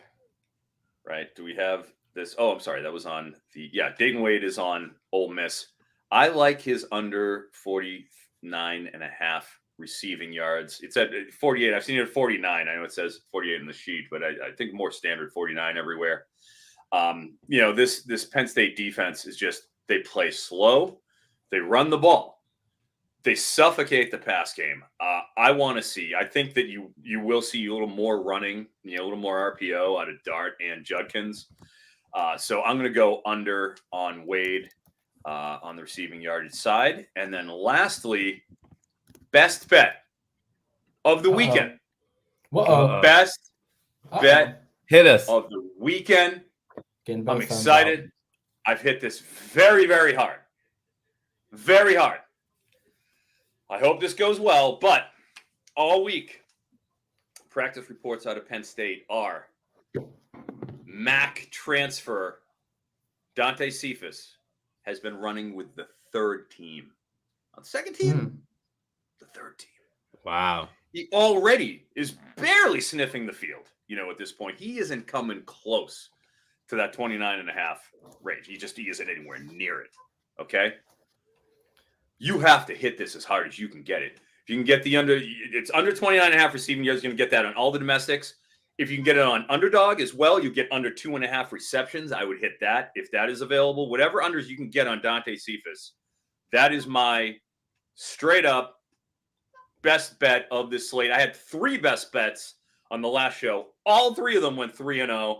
Right? Do we have this? Oh, I'm sorry. That was on Dayton Wade is on Ole Miss. I like his under 49.5 receiving yards. It's at 48. I've seen it at 49. I know it says 48 in the sheet, but I think more standard 49 everywhere. This Penn State defense is just, they play slow. They run the ball. They suffocate the pass game. I want to see. I think that you will see a little more running, a little more RPO out of Dart and Judkins. So I'm going to go under on Wade on the receiving yardage side. And then lastly, best bet of the weekend. Best bet hit us of the weekend. I'm excited. I've hit this very, very hard. Very hard. I hope this goes well, but all week, practice reports out of Penn State are MAC transfer Dante Cephas has been running with the 3rd team. On the 2nd team, the 3rd team. Wow. He already is barely sniffing the field, at this point. He isn't coming close to that 29.5 range. He isn't anywhere near it, okay? You have to hit this as hard as you can get it. If you can get it's under 29.5 receiving yards, you're going to get that on all the domestics. If you can get it on underdog as well, you get under 2.5 receptions. I would hit that if that is available. Whatever unders you can get on Dante Cephas, that is my straight up best bet of this slate. I had 3 best bets on the last show. All 3 of them went 3-0.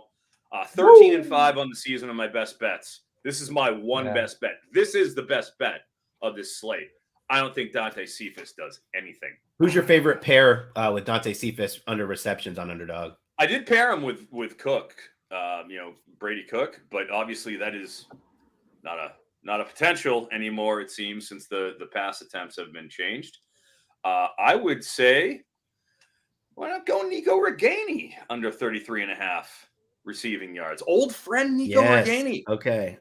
13-5 on the season of my best bets. This is my best bet. This is the best bet of this slate. I don't think Dante Cephas does anything. Who's your favorite pair with Dante Cephas under receptions on Underdog? I did pair him with Cook, Brady Cook, but obviously that is not a potential anymore, it seems, since the pass attempts have been changed. I would say, why not go Nico Reganey under 33.5 receiving yards? Old friend Nico Reganey. Okay.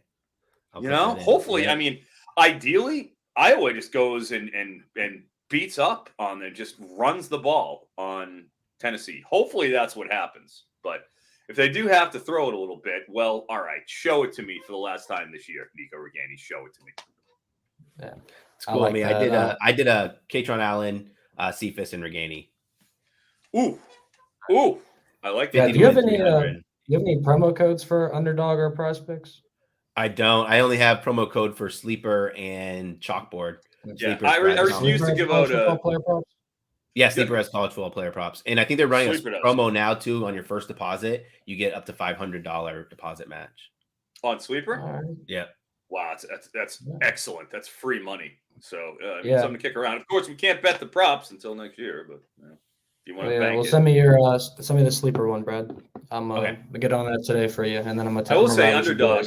Hopefully, I mean, ideally, Iowa just goes and beats up on and just runs the ball on Tennessee. Hopefully that's what happens. But if they do have to throw it a little bit, well, all right, show it to me for the last time this year, Nico Reganey. Show it to me. Yeah, it's cool. I mean, I did a Katron Allen, Cephas, and Reganey. Ooh, I like that. Yeah, do you have any promo codes for Underdog or Prize Picks? I don't. I only have promo code for Sleeper and Chalkboard. Yeah, I refuse to give out player props. Yeah, Sleeper has college football player props, and I think they're running a promo now too. On your first deposit, you get up to $500 deposit match on Sleeper. Right. Yeah. Wow, that's excellent. That's free money. So something to kick around. Of course, we can't bet the props until next year, but if you want to bank it. Send me the Sleeper one, Brad. I'm gonna get on that today for you, and then I'm gonna. I will say Underdog.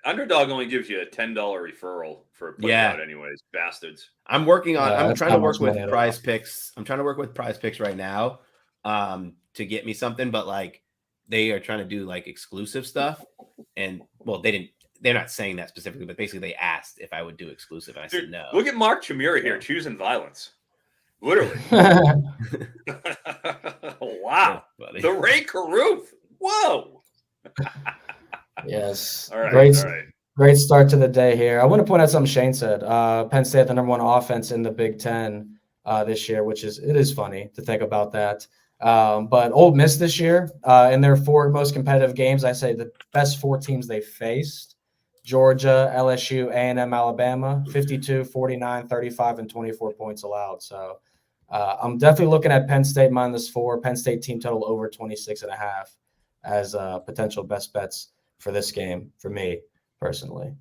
Underdog only gives you a $10 referral for putting out anyways, bastards. I'm working on. I'm trying to work with Prize Picks. I'm trying to work with Prize Picks right now, to get me something. But like, they are trying to do like exclusive stuff, and well, they're not saying that specifically, but basically they asked if I would do exclusive, and I said no. Look at Mark Chimera here choosing violence. Literally. Wow. Yeah, the Ray Caruth. Whoa. Yes. All right. Great start to the day here. I want to point out something Shane said. Penn State, the number one offense in the Big Ten this year, it is funny to think about that. But Ole Miss this year, in their 4 most competitive games, I say the best 4 teams they faced: Georgia, LSU, A&M, Alabama, 52, 49, 35, and 24 points allowed. So I'm definitely looking at Penn State -4, Penn State team total over 26.5 as potential best bets for this game for me personally.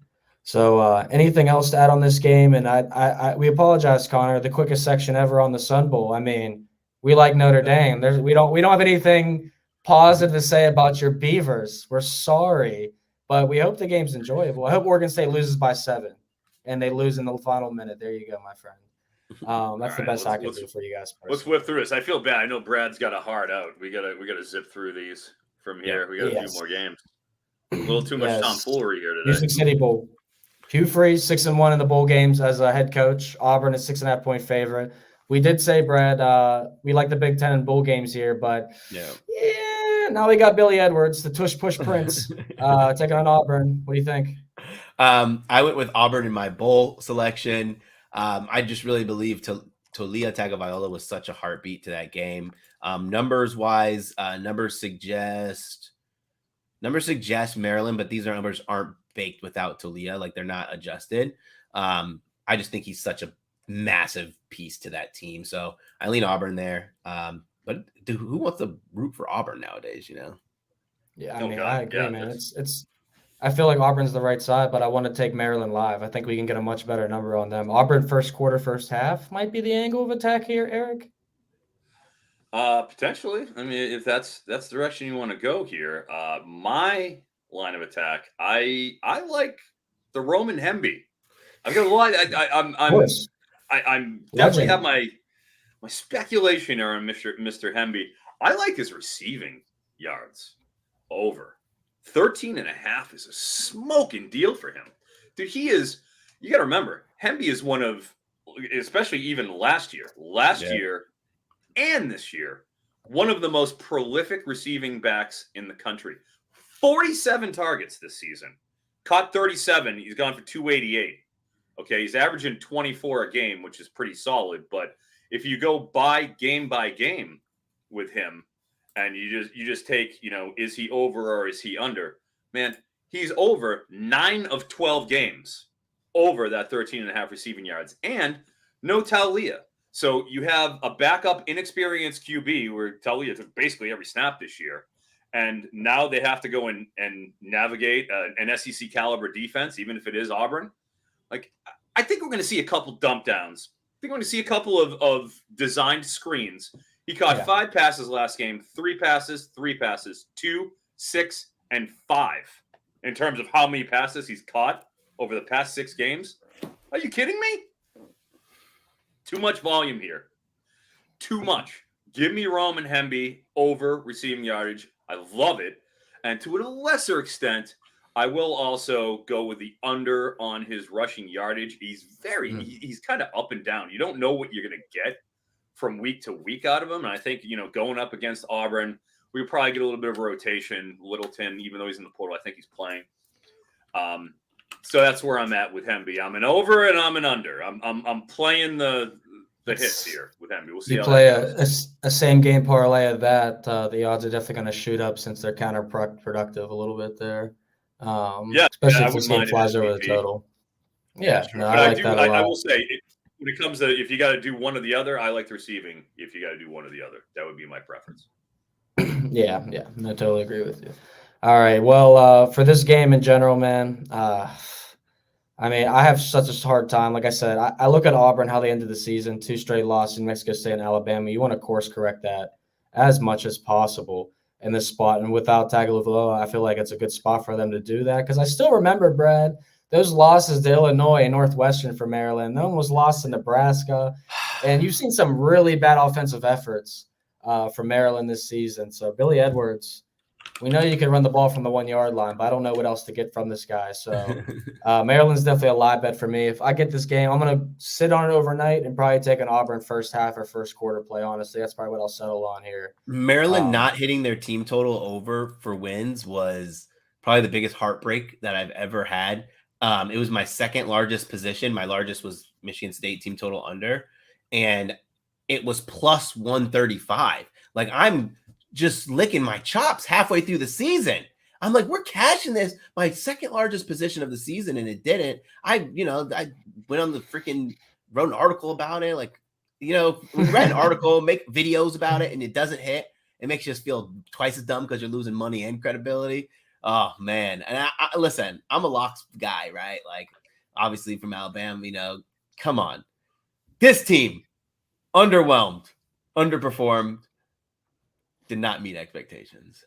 So anything else to add on this game? And we apologize, Connor, the quickest section ever on the Sun Bowl. I mean, we like Notre Dame. We don't have anything positive to say about your Beavers. We're sorry, but we hope the game's enjoyable. I hope Oregon State loses by 7 and they lose in the final minute. There you go, my friend. That's the best I can do for you guys. Personally. Let's whip through this. I feel bad. I know Brad's got a hard out. We gotta zip through these from here. We got a few more games. A little too much tomfoolery here today. Music City Bowl. Hugh Freeze 6-1 in the bowl games as a head coach. Auburn is 6.5-point favorite. We did say, Brad, we like the Big Ten and bowl games here, but now we got Billy Edwards, the tush push prince, taking on Auburn. What do you think? I went with Auburn in my bowl selection. I just really believe Taulia Tagovailoa was such a heartbeat to that game. Numbers wise, numbers suggest Maryland, but these numbers aren't baked without Taulia. Like, they're not adjusted. I just think he's such a massive piece to that team. So I lean Auburn there. But dude, who wants to root for Auburn nowadays, you know? Yeah, I agree, man. It's I feel like Auburn's the right side, but I want to take Maryland live. I think we can get a much better number on them. Auburn first quarter, first half might be the angle of attack here, Eric. Potentially. I mean, if that's the direction you want to go here. My line of attack, I like the Roman Hemby. I'm gonna lie. I'm definitely have my speculation on Mr. Hemby. I like his receiving yards over 13.5 is a smoking deal for him, dude. He is. You got to remember, Hemby is one of, especially even last year and this year, one of the most prolific receiving backs in the country. 47 targets this season, caught 37. He's gone for 288. Okay, he's averaging 24 a game, which is pretty solid. But if you go by game with him, and you just take, is he over or is he under? Man, he's over 9 of 12 games over that 13.5 receiving yards, and no Taulia. So you have a backup inexperienced QB where Taulia took basically every snap this year. And now they have to go and navigate an SEC caliber defense, even if it is Auburn. Like, I think we're going to see a couple dump downs. I think we're going to see a couple of designed screens. He caught 5 passes last game, 3 passes, 2, 6, and 5 in terms of how many passes he's caught over the past 6 games. Are you kidding me? Too much volume here. Too much. Give me Roman Hemby over receiving yardage. I love it. And to a lesser extent, I will also go with the under on his rushing yardage. He's he's kind of up and down. You don't know what you're going to get from week to week out of him. And I think, going up against Auburn, we'll probably get a little bit of a rotation. Littleton, even though he's in the portal, I think he's playing. So that's where I'm at with Hemby. I'm an over and I'm an under. I'm playing the hits here with Hemby. We'll see. You play a same game parlay of that. The odds are definitely going to shoot up since they're counterproductive a little bit there. Especially if this game flies over the total. Yeah, no, I like that a lot. I will say, when it comes to if you got to do one or the other, I like the receiving. If you got to do one or the other, that would be my preference. Yeah, I totally agree with you. All right, well, for this game in general, man, I mean, I have such a hard time. Like I said, I look at Auburn, how they ended the season, 2 straight losses in Mexico State and Alabama. You want to course correct that as much as possible in this spot. And without Tagovailoa, I feel like it's a good spot for them to do that. Because I still remember, Brad, those losses to Illinois and Northwestern for Maryland. No one was lost to Nebraska. And you've seen some really bad offensive efforts from Maryland this season. So Billy Edwards, we know you can run the ball from the 1-yard line, but I don't know what else to get from this guy. So Maryland's definitely a live bet for me. If I get this game, I'm going to sit on it overnight and probably take an Auburn first half or first quarter play, honestly. That's probably what I'll settle on here. Maryland not hitting their team total over for wins was probably the biggest heartbreak that I've ever had. It was my second largest position. My largest was Michigan State team total under, and it was plus 135. Like, I'm just licking my chops halfway through the season. I'm like, we're cashing this, my second largest position of the season, and it didn't. I went on the freaking, wrote an article about it. Like, we read an article, make videos about it, and it doesn't hit. It makes you just feel twice as dumb because you're losing money and credibility. Oh, man. And I listen, I'm a locks guy, right? Like, obviously from Alabama, come on. This team, underwhelmed, underperformed, did not meet expectations.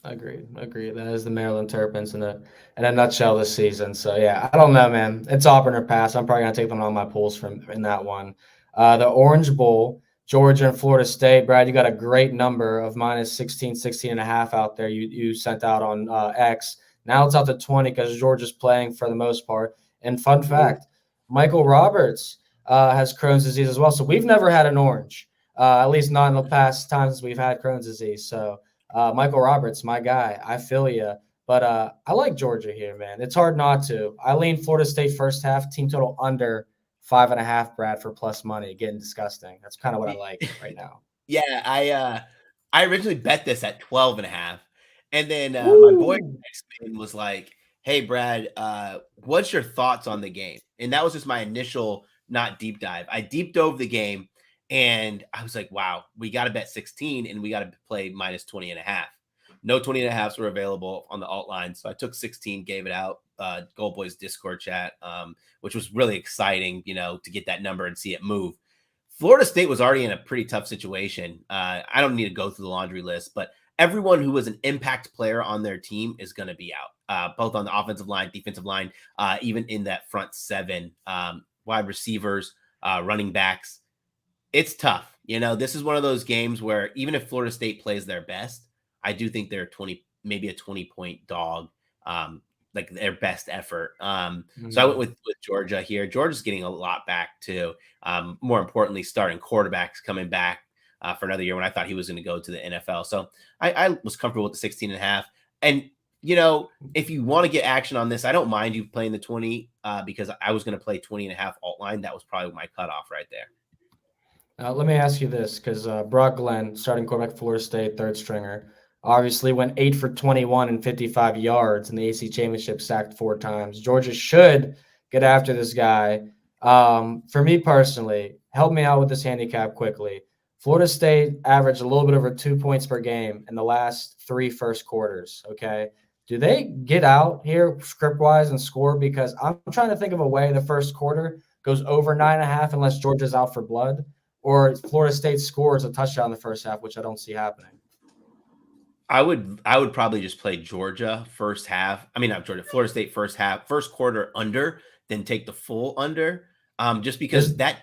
Agreed. That is the Maryland Terrapins in a nutshell this season. So, yeah, I don't know, man. It's Auburn or pass. I'm probably going to take them on my pools in that one. The Orange Bowl, Georgia and Florida State. Brad, you got a great number of minus 16.5 out there you sent out on X. Now it's out to 20 because Georgia's playing for the most part. And fun fact, Michael Roberts has Crohn's disease as well. So we've never had an orange. At least not in the past times we've had Crohn's disease. So Michael Roberts, my guy, I feel you. But I like Georgia here, man. It's hard not to. I lean Florida State first half, team total under 5.5, Brad, for plus money. Getting disgusting. That's kind of what I like right now. Yeah, I originally bet this at 12.5. And then my boy was like, hey, Brad, what's your thoughts on the game? And that was just my initial not deep dive. I deep dove the game. And I was like, wow, we got to bet 16 and we got to play minus 20.5. No 20.5s were available on the alt line. So I took 16, gave it out, Gold Boys Discord chat, which was really exciting, to get that number and see it move. Florida State was already in a pretty tough situation. I don't need to go through the laundry list, but everyone who was an impact player on their team is going to be out, both on the offensive line, defensive line, even in that front 7, wide receivers, running backs. It's tough. This is one of those games where even if Florida State plays their best, I do think they're maybe a 20-point dog, like their best effort. So I went with Georgia here. Georgia's getting a lot back too. More importantly, starting quarterbacks coming back for another year when I thought he was going to go to the NFL. So I was comfortable with the 16.5. And, if you want to get action on this, I don't mind you playing the 20 because I was going to play 20.5 alt line. That was probably my cutoff right there. Let me ask you this, because Brock Glenn, starting quarterback Florida State, third stringer, obviously went 8 for 21 and 55 yards in the AC Championship, sacked 4 times. Georgia should get after this guy. For me personally, help me out with this handicap quickly. Florida State averaged a little bit over 2 points per game in the last 3 first quarters, okay? do they get out here script-wise and score? Because I'm trying to think of a way the first quarter goes over 9.5 unless Georgia's out for blood, or Florida State scores a touchdown in the first half, which I don't see happening. I would probably just play Georgia first half. I mean, not Georgia, Florida State first quarter under, then take the full under. Just because my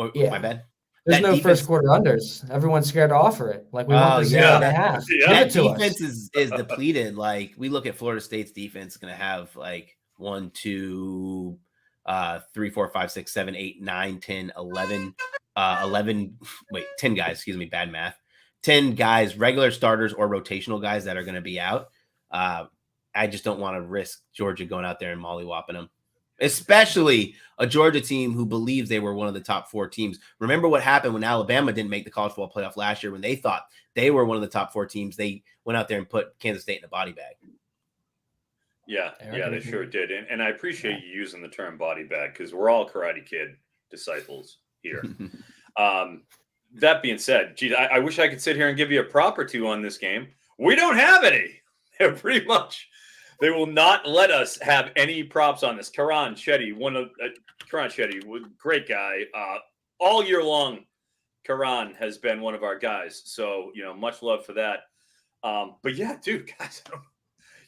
bad. There's That no defense, first quarter unders. Everyone's scared to offer it. Like we want the 0.5. That defense is depleted. Like we look at Florida State's defense, going to have like 1, 2, 3, 4, 5, 6, 7, 8, 9, 10, 11, 11. Wait, 10 guys. Excuse me, bad math. 10 guys, regular starters or rotational guys that are going to be out. I just don't want to risk Georgia going out there and mollywopping them, especially a Georgia team who believes they were one of the top 4 teams. Remember what happened when Alabama didn't make the college football playoff last year when they thought they were one of the top 4 teams. They went out there and put Kansas State in a body bag. Yeah, they sure did. And I appreciate you using the term body bag because we're all Karate Kid disciples here. That being said, geez, I wish I could sit here and give you a prop or two on this game. We don't have any. They're pretty much, they will not let us have any props on this. Karan Shetty, Karan Shetty, great guy. All year long, Karan has been one of our guys. So, much love for that. But yeah, dude, guys,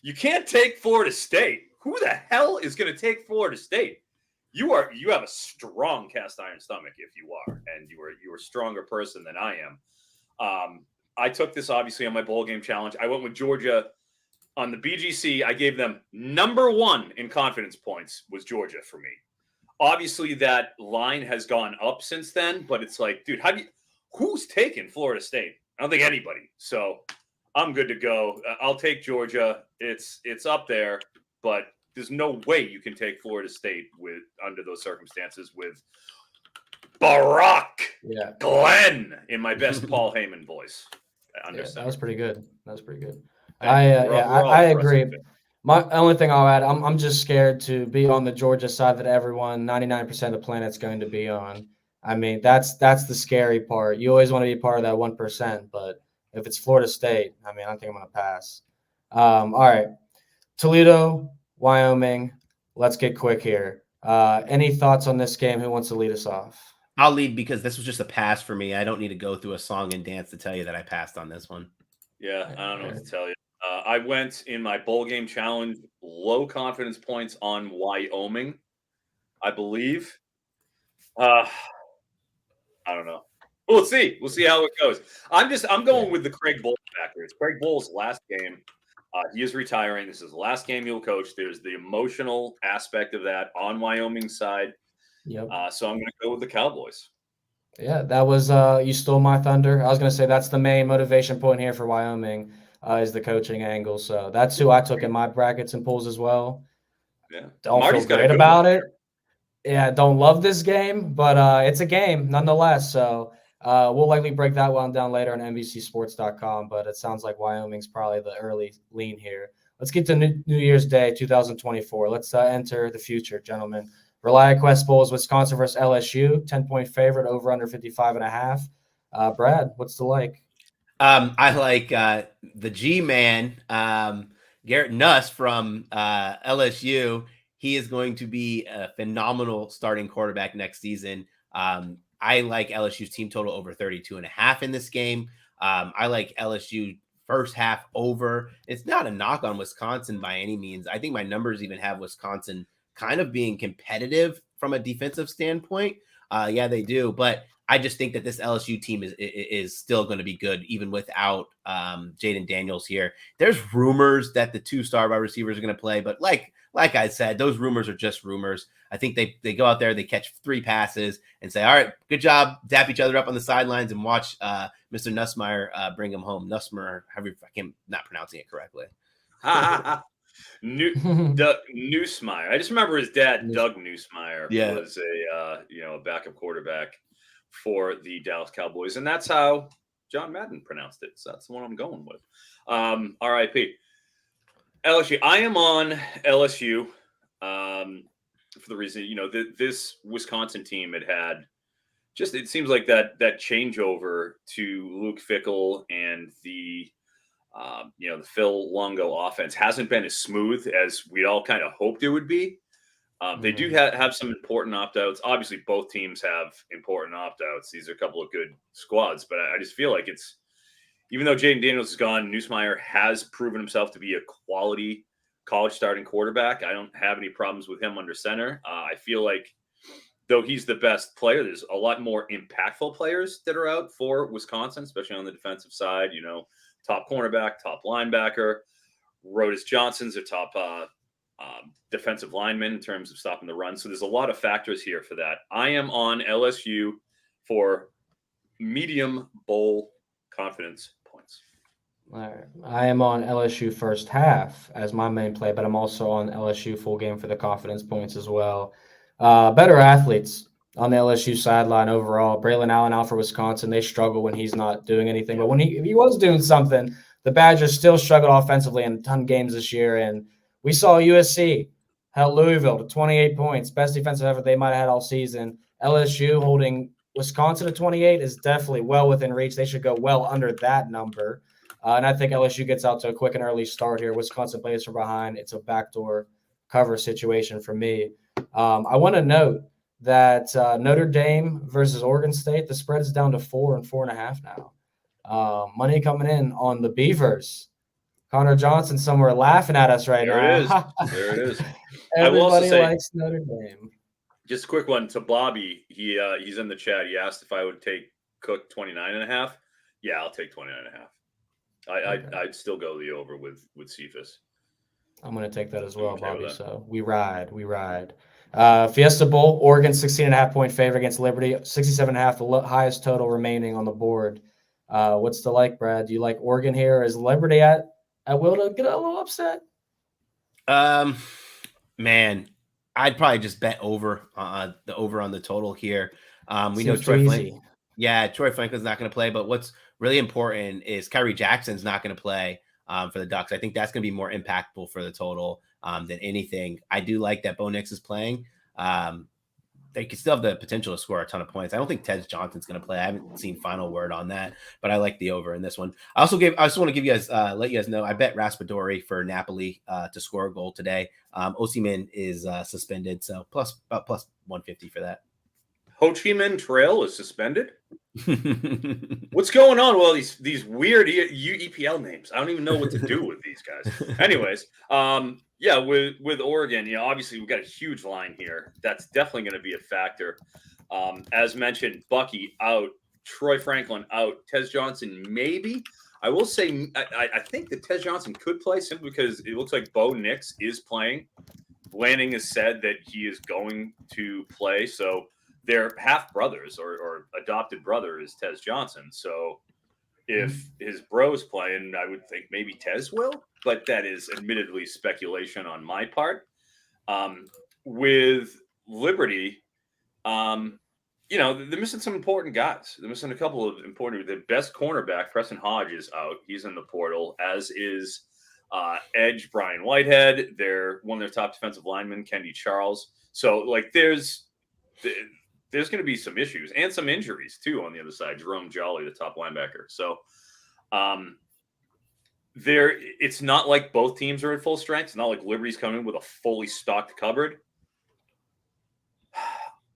you can't take Florida State. Who the hell is going to take Florida State? You have a strong cast iron stomach if you are, and you are a stronger person than I am. I took this obviously on my bowl game challenge. I went with Georgia on the BGC. I gave them number 1 in confidence points was Georgia for me. Obviously that line has gone up since then, but it's like, dude, who's taking Florida State? I don't think anybody. So I'm good to go. I'll take Georgia. It's up there, but there's no way you can take Florida State under those circumstances with Barack Glenn in my best Paul Heyman voice. That was pretty good. I agree. My only thing I'll add, I'm just scared to be on the Georgia side that 99% of the planet's going to be on. I mean, that's the scary part. You always want to be part of that 1%, but if it's Florida State, I think I'm going to pass. All right, Toledo, Wyoming. Let's get quick here. Any thoughts on this game? Who wants to lead us off? I'll lead because this was just a pass for me. I don't need to go through a song and dance to tell you that I passed on this one. Yeah, I don't know what to tell you. I went in my bowl game challenge, low confidence points on Wyoming, I believe. I don't know. We'll see. We'll see how it goes. I'm going with the Craig Bowl factor. It's Craig Bowl's last game. He is retiring. This is the last game he'll coach. There's the emotional aspect of that on Wyoming's side. Yep. So I'm going to go with the Cowboys. Yeah, that was you stole my thunder. I was going to say that's the main motivation point here for Wyoming is the coaching angle. So that's who I took in my brackets and pools as well. Yeah, don't feel great about it. Yeah, don't love this game, but it's a game nonetheless. So we'll likely break that one down later on NBCSports.com. But it sounds like Wyoming's probably the early lean here. Let's get to New Year's Day 2024. Let's enter the future, gentlemen. ReliaQuest Bowl is Wisconsin versus LSU, 10-point favorite, over under 55.5. Brad, what's the like? I like the G-man, Garrett Nuss from LSU. He is going to be a phenomenal starting quarterback next season. I like LSU's team total over 32.5 in this game. I like LSU first half over. It's not a knock on Wisconsin by any means. I think my numbers even have Wisconsin kind of being competitive from a defensive standpoint. Yeah, they do. But I just think that this LSU team is still going to be good, even without Jaden Daniels here. There's rumors that the 2-star wide receivers are going to play, but like I said, those rumors are just rumors. I think they go out there, they catch 3 passes and say, all right, good job, dap each other up on the sidelines and watch Mr. Nussmeier bring him home. Nussmeier, I'm not pronouncing it correctly. Doug Nussmeier. I just remember his dad, Doug Nussmeier, was a backup quarterback for the Dallas Cowboys, and that's how John Madden pronounced it. So that's the one I'm going with. RIP. LSU. I am on LSU for the reason, this Wisconsin team had it seems like that changeover to Luke Fickell and the The Phil Longo offense hasn't been as smooth as we all kind of hoped it would be. They do have some important opt-outs. Obviously, both teams have important opt-outs. These are a couple of good squads, but I just feel like it's, even though Jaden Daniels is gone, Newsmeyer has proven himself to be a quality college starting quarterback. I don't have any problems with him under center. I feel like, though he's the best player, there's a lot more impactful players that are out for Wisconsin, especially on the defensive side. Top cornerback, top linebacker. Rodis Johnson's a top defensive lineman in terms of stopping the run. So there's a lot of factors here for that. I am on LSU for medium bowl confidence points. All right. I am on LSU first half as my main play, but I'm also on LSU full game for the confidence points as well. Better athletes on the LSU sideline overall. Braylon Allen out for Wisconsin. They struggle when he's not doing anything. But if he was doing something, the Badgers still struggled offensively in a ton of games this year. And we saw USC held Louisville to 28 points. Best defensive effort they might have had all season. LSU holding Wisconsin to 28 is definitely well within reach. They should go well under that number. And I think LSU gets out to a quick and early start here. Wisconsin plays from behind. It's a backdoor cover situation for me. I want to note that Notre Dame versus Oregon State, the spread is down to 4 and 4.5 now. Money coming in on the Beavers. Connor Johnson somewhere laughing at us right now. There it is. Everybody likes Notre Dame. Just a quick one to Bobby. He's in the chat. He asked if I would take Cook 29.5. Yeah, I'll take 29.5. I'd still go the over with Cephas. I'm going to take that as well, Bobby. So we ride. Fiesta Bowl, Oregon 16.5-point favorite against Liberty, 67.5, the highest total remaining on the board. What's the like, Brad? Do you like Oregon here? Is Liberty at will to get a little upset? Man, I'd probably just bet over on the total here. We know Troy Franklin. Yeah, Troy Franklin's not going to play, but what's really important is Kyrie Jackson's not going to play for the Ducks. I think that's going to be more impactful for the total than anything. I do like that Bo Nix is playing. They could still have the potential to score a ton of points. I don't think Tez Johnson's going to play. I haven't seen final word on that, but I like the over in this one. I just want to give you guys, let you guys know, I bet Raspadori for Napoli to score a goal today. Osimhen is suspended, so plus 150 for that. Ho Chi Minh Trail is suspended. What's going on? Well, these weird EPL names. I don't even know what to do with these guys. Anyways, with Oregon, obviously we've got a huge line here. That's definitely going to be a factor. As mentioned, Bucky out, Troy Franklin out, Tez Johnson maybe. I will say I think that Tez Johnson could play simply because it looks like Bo Nix is playing. Lanning has said that he is going to play, so they're half brothers or adopted brother is Tez Johnson. So if his bro's playing, I would think maybe Tez will, but that is admittedly speculation on my part. With Liberty, they're missing some important guys. They're missing a couple of important. The best cornerback, Preston Hodge, is out. He's in the portal, as is edge Brian Whitehead. They're one of their top defensive linemen, Kendi Charles. So there's going to be some issues and some injuries too on the other side. Jerome Jolly, the top linebacker. So it's not like both teams are at full strength. It's not like Liberty's coming in with a fully stocked cupboard.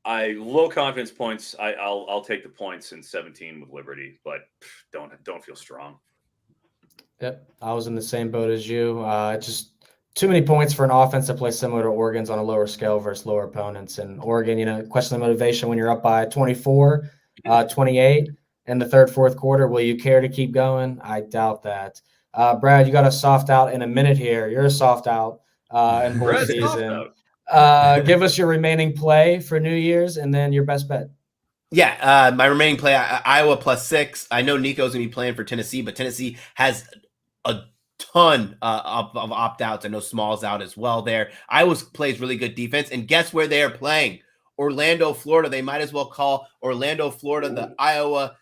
Low confidence points. I'll take the points in 17 with Liberty, but don't feel strong. Yep, I was in the same boat as you. Just too many points for an offense that plays similar to Oregon's on a lower scale versus lower opponents. And Oregon, question the motivation when you're up by 24, 28 in the third, fourth quarter. Will you care to keep going? I doubt that. Brad, you got a soft out in a minute here. You're a soft out in bowl season. Give us your remaining play for New Year's and then your best bet. Yeah, my remaining play, Iowa +6. I know Nico's going to be playing for Tennessee, but Tennessee has a ton of opt-outs. I know Small's out as well there. Iowa plays really good defense, and guess where they are playing? Orlando, Florida. They might as well call Orlando, Florida, the Iowa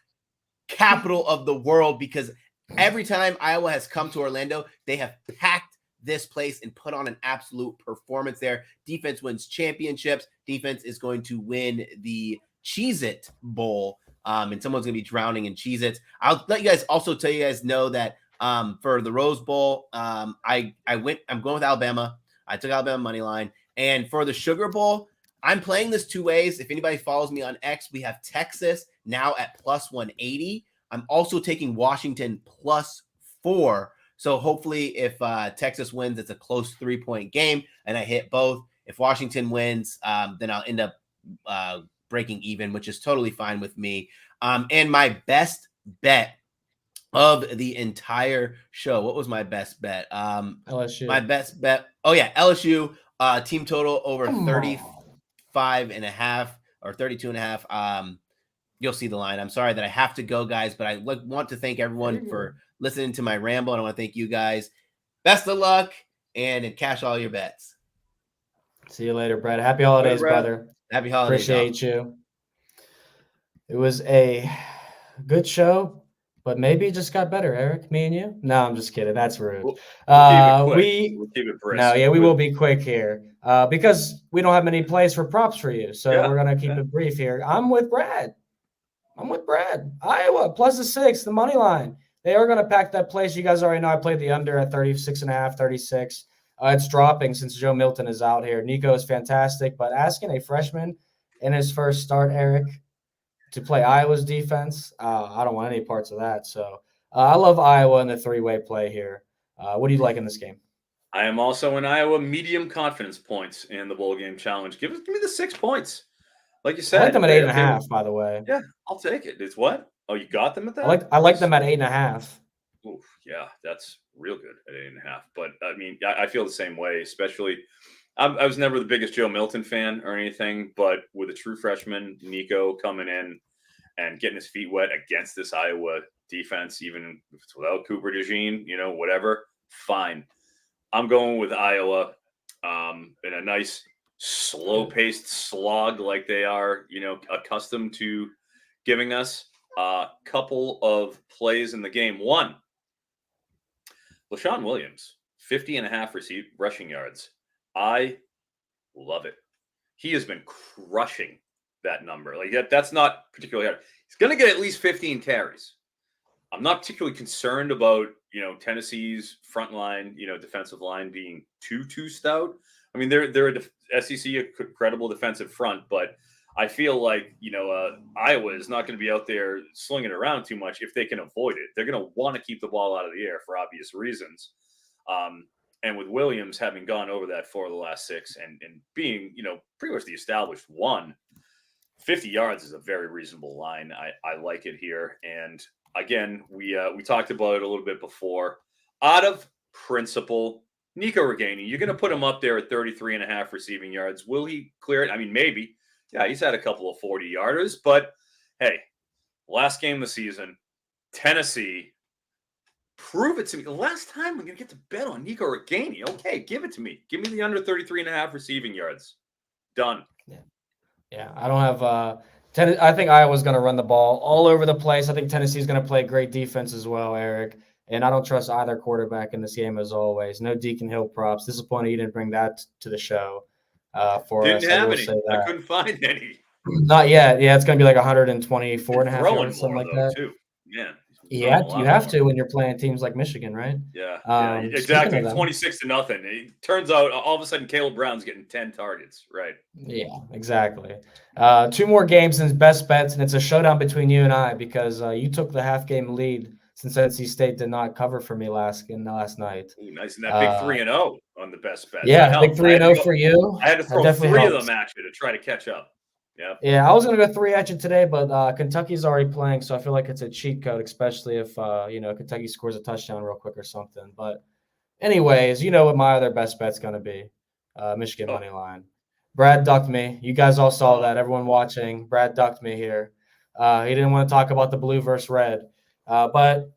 capital of the world, because every time Iowa has come to Orlando, they have packed this place and put on an absolute performance there. Defense wins championships. Defense is going to win the Cheez-It Bowl, and someone's going to be drowning in Cheez-Its. I'll let you guys also tell you guys know that For the Rose Bowl, I'm going with Alabama. I took Alabama money line. And for the Sugar Bowl, I'm playing this two ways. If anybody follows me on X, we have Texas now at plus 180. I'm also taking Washington plus 4. So hopefully if Texas wins, it's a close 3-point game and I hit both. If Washington wins, then I'll end up breaking even, which is totally fine with me. And my best bet of the entire show. What was my best bet? LSU. My best bet. Oh yeah, LSU team total over 35.5 or 32.5. You'll see the line. I'm sorry that I have to go, guys, but I want to thank everyone for listening to my ramble, and I want to thank you guys. Best of luck and cash all your bets. See you later, Brad. Happy holidays, brother. Happy holidays. Appreciate you. It was a good show. But maybe it just got better, Eric, me and you. No, I'm just kidding. That's rude. We'll keep it brisk. No, yeah, we will be quick here because we don't have many plays for props for you. So we're going to keep it brief here. I'm with Brad. Iowa, plus the 6, the money line. They are going to pack that place. You guys already know I played the under at 36.5, 36. It's dropping since Joe Milton is out here. Nico is fantastic, but asking a freshman in his first start, Eric, to play Iowa's defense, I don't want any parts of that. So I love Iowa in the 3-way play here. What do you like in this game? I am also in Iowa. Medium confidence points in the bowl game challenge. Give me the 6 points. Like you said, I like them at 8.5. By the way, yeah, I'll take it. It's what? Oh, you got them at that? I like them at 8.5. Oof, yeah, that's real good at 8.5. But I mean, I feel the same way. Especially, I was never the biggest Joe Milton fan or anything, but with a true freshman, Nico, coming in and getting his feet wet against this Iowa defense, even if it's without Cooper DeJean, whatever, fine. I'm going with Iowa in a nice, slow-paced slog like they are, accustomed to giving us. A couple of plays in the game. One, LaShawn Williams, 50.5 rushing yards. I love it. He has been crushing that number. Like that's not particularly hard. He's going to get at least 15 carries. I'm not particularly concerned about, Tennessee's front line, defensive line being too stout. I mean, they're a SEC, a credible defensive front, but I feel like, Iowa is not going to be out there slinging it around too much if they can avoid it. They're going to want to keep the ball out of the air for obvious reasons. And with Williams having gone over that 4 of the last 6 and being, pretty much the established one, 50 yards is a very reasonable line. I like it here. And again, we talked about it a little bit before. Out of principle, Nico Reganey, you're going to put him up there at 33.5 receiving yards. Will he clear it? I mean, maybe. Yeah, he's had a couple of 40-yarders, but hey, last game of the season, Tennessee, prove it to me. The last time I'm going to get to bet on Nico Reganey. Okay, give it to me. Give me the under 33.5 receiving yards. Done. Yeah, I don't have I think Iowa's going to run the ball all over the place. I think Tennessee's going to play great defense as well, Eric. And I don't trust either quarterback in this game as always. No Deacon Hill props. Disappointed you didn't bring that to the show for us. Didn't have any. I couldn't find any. Not yet. Yeah, it's going to be like 124.5 yards, something like that. Too. Yeah. Yeah, you have to when you're playing teams like Michigan, right? Yeah, exactly. 26-0. It turns out all of a sudden Caleb Brown's getting 10 targets, right? Yeah, exactly. 2 more games and best bets, and it's a showdown between you and I because you took the half-game lead since NC State did not cover for me last night. Ooh, nice. And that big 3-0 on the best bet. Yeah, big 3-0 for you. I had to throw 3 of them at you to try to catch up. Yeah, I was going to go 3 at you today, but Kentucky's already playing, so I feel like it's a cheat code, especially if, Kentucky scores a touchdown real quick or something. But anyways, you know what my other best bet's going to be, Michigan money line. Brad ducked me. You guys all saw that. Everyone watching, Brad ducked me here. He didn't want to talk about the blue versus red. But,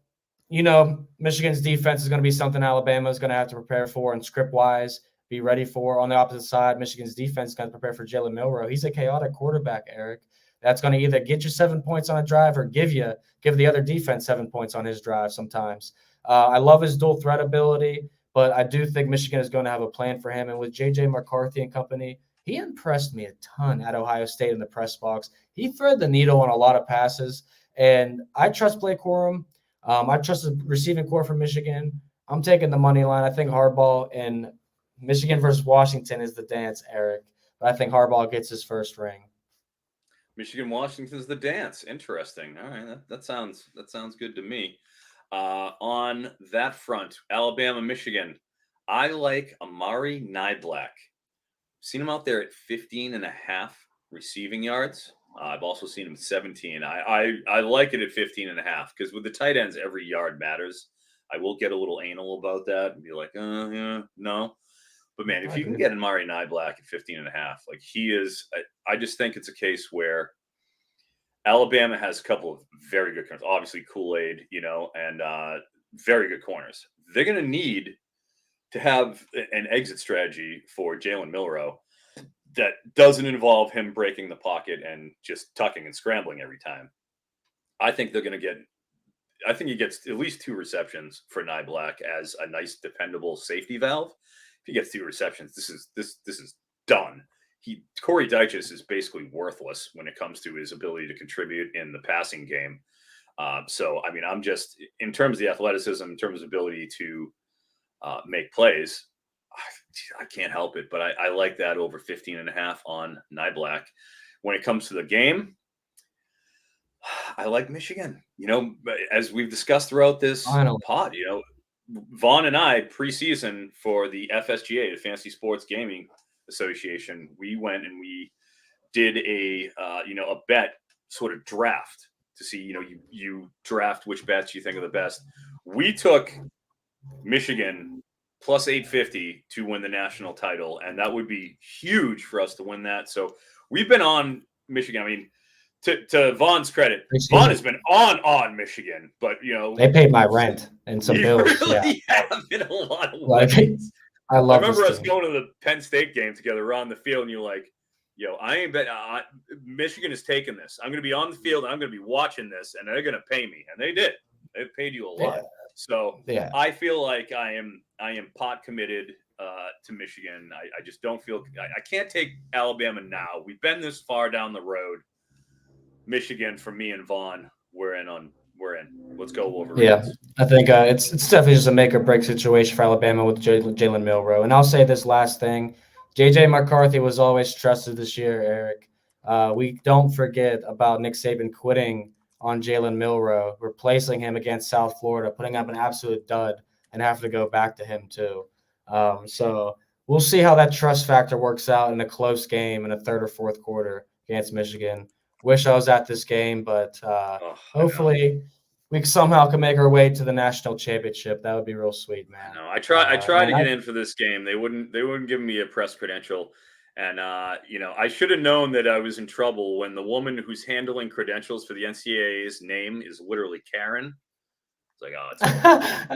Michigan's defense is going to be something Alabama is going to have to prepare for and script-wise. Be ready for. On the opposite side, Michigan's defense is going to prepare for Jalen Milroe. He's a chaotic quarterback, Eric. That's going to either get you 7 points on a drive or give the other defense 7 points on his drive sometimes. I love his dual threat ability, but I do think Michigan is going to have a plan for him. And with J.J. McCarthy and company, he impressed me a ton at Ohio State in the press box. He threaded the needle on a lot of passes, and I trust Blake Corum. I trust the receiving core from Michigan. I'm taking the money line. I think Harbaugh and Michigan versus Washington is the dance, Eric. But I think Harbaugh gets his first ring. Michigan Washington's the dance. Interesting. All right, that sounds good to me. On that front, Alabama, Michigan. I like Amari Niblack. Seen him out there at 15.5 receiving yards. I've also seen him 17. I like it at 15.5 because with the tight ends, every yard matters. I will get a little anal about that and be like, yeah, no. But man, if you can get Amari Niblack at 15.5, like he is, I just think it's a case where Alabama has a couple of very good corners. Obviously, Kool-Aid, and very good corners. They're going to need to have an exit strategy for Jalen Milroe that doesn't involve him breaking the pocket and just tucking and scrambling every time. I think he gets at least 2 receptions for Niblack as a nice, dependable safety valve. If he gets 2 receptions, this is done. Corey Dyches is basically worthless when it comes to his ability to contribute in the passing game. So, I mean, I'm just, in terms of the athleticism, in terms of ability to make plays, I can't help it. But I like that over 15.5 on Niblack. When it comes to the game, I like Michigan. As we've discussed throughout this pod, Vaughn and I preseason for the FSGA, the Fantasy Sports Gaming Association, we went and we did a bet sort of draft to see, you draft which bets you think are the best. We took Michigan plus 850 to win the national title, and that would be huge for us to win that. So we've been on Michigan. I mean, to Vaughn's credit, Vaughn has been on Michigan, but they paid my rent and some bills. Really have in a lot of ways. I remember us going to the Penn State game together. We're on the field, and you're like, I ain't bet. Michigan is taking this. I'm going to be on the field, and I'm going to be watching this, and they're going to pay me. And they did. They paid you a lot. Yeah. So I feel like I am pot committed to Michigan. I just don't feel I can't take Alabama now. We've been this far down the road. Michigan, for me and Vaughn, we're in. Let's go Wolverines. Yeah, I think it's definitely just a make or break situation for Alabama with Jalen Milroe. And I'll say this last thing: JJ McCarthy was always trusted this year, Eric. We don't forget about Nick Saban quitting on Jalen Milroe, replacing him against South Florida, putting up an absolute dud, and having to go back to him too. So we'll see how that trust factor works out in a close game in a third or fourth quarter against Michigan. Wish I was at this game, but hopefully we somehow can make our way to the national championship. That would be real sweet, man. No, I tried to get in for this game. They wouldn't give me a press credential. And, I should have known that I was in trouble when the woman who's handling credentials for the NCAA's name is literally Karen. It's like, oh, it's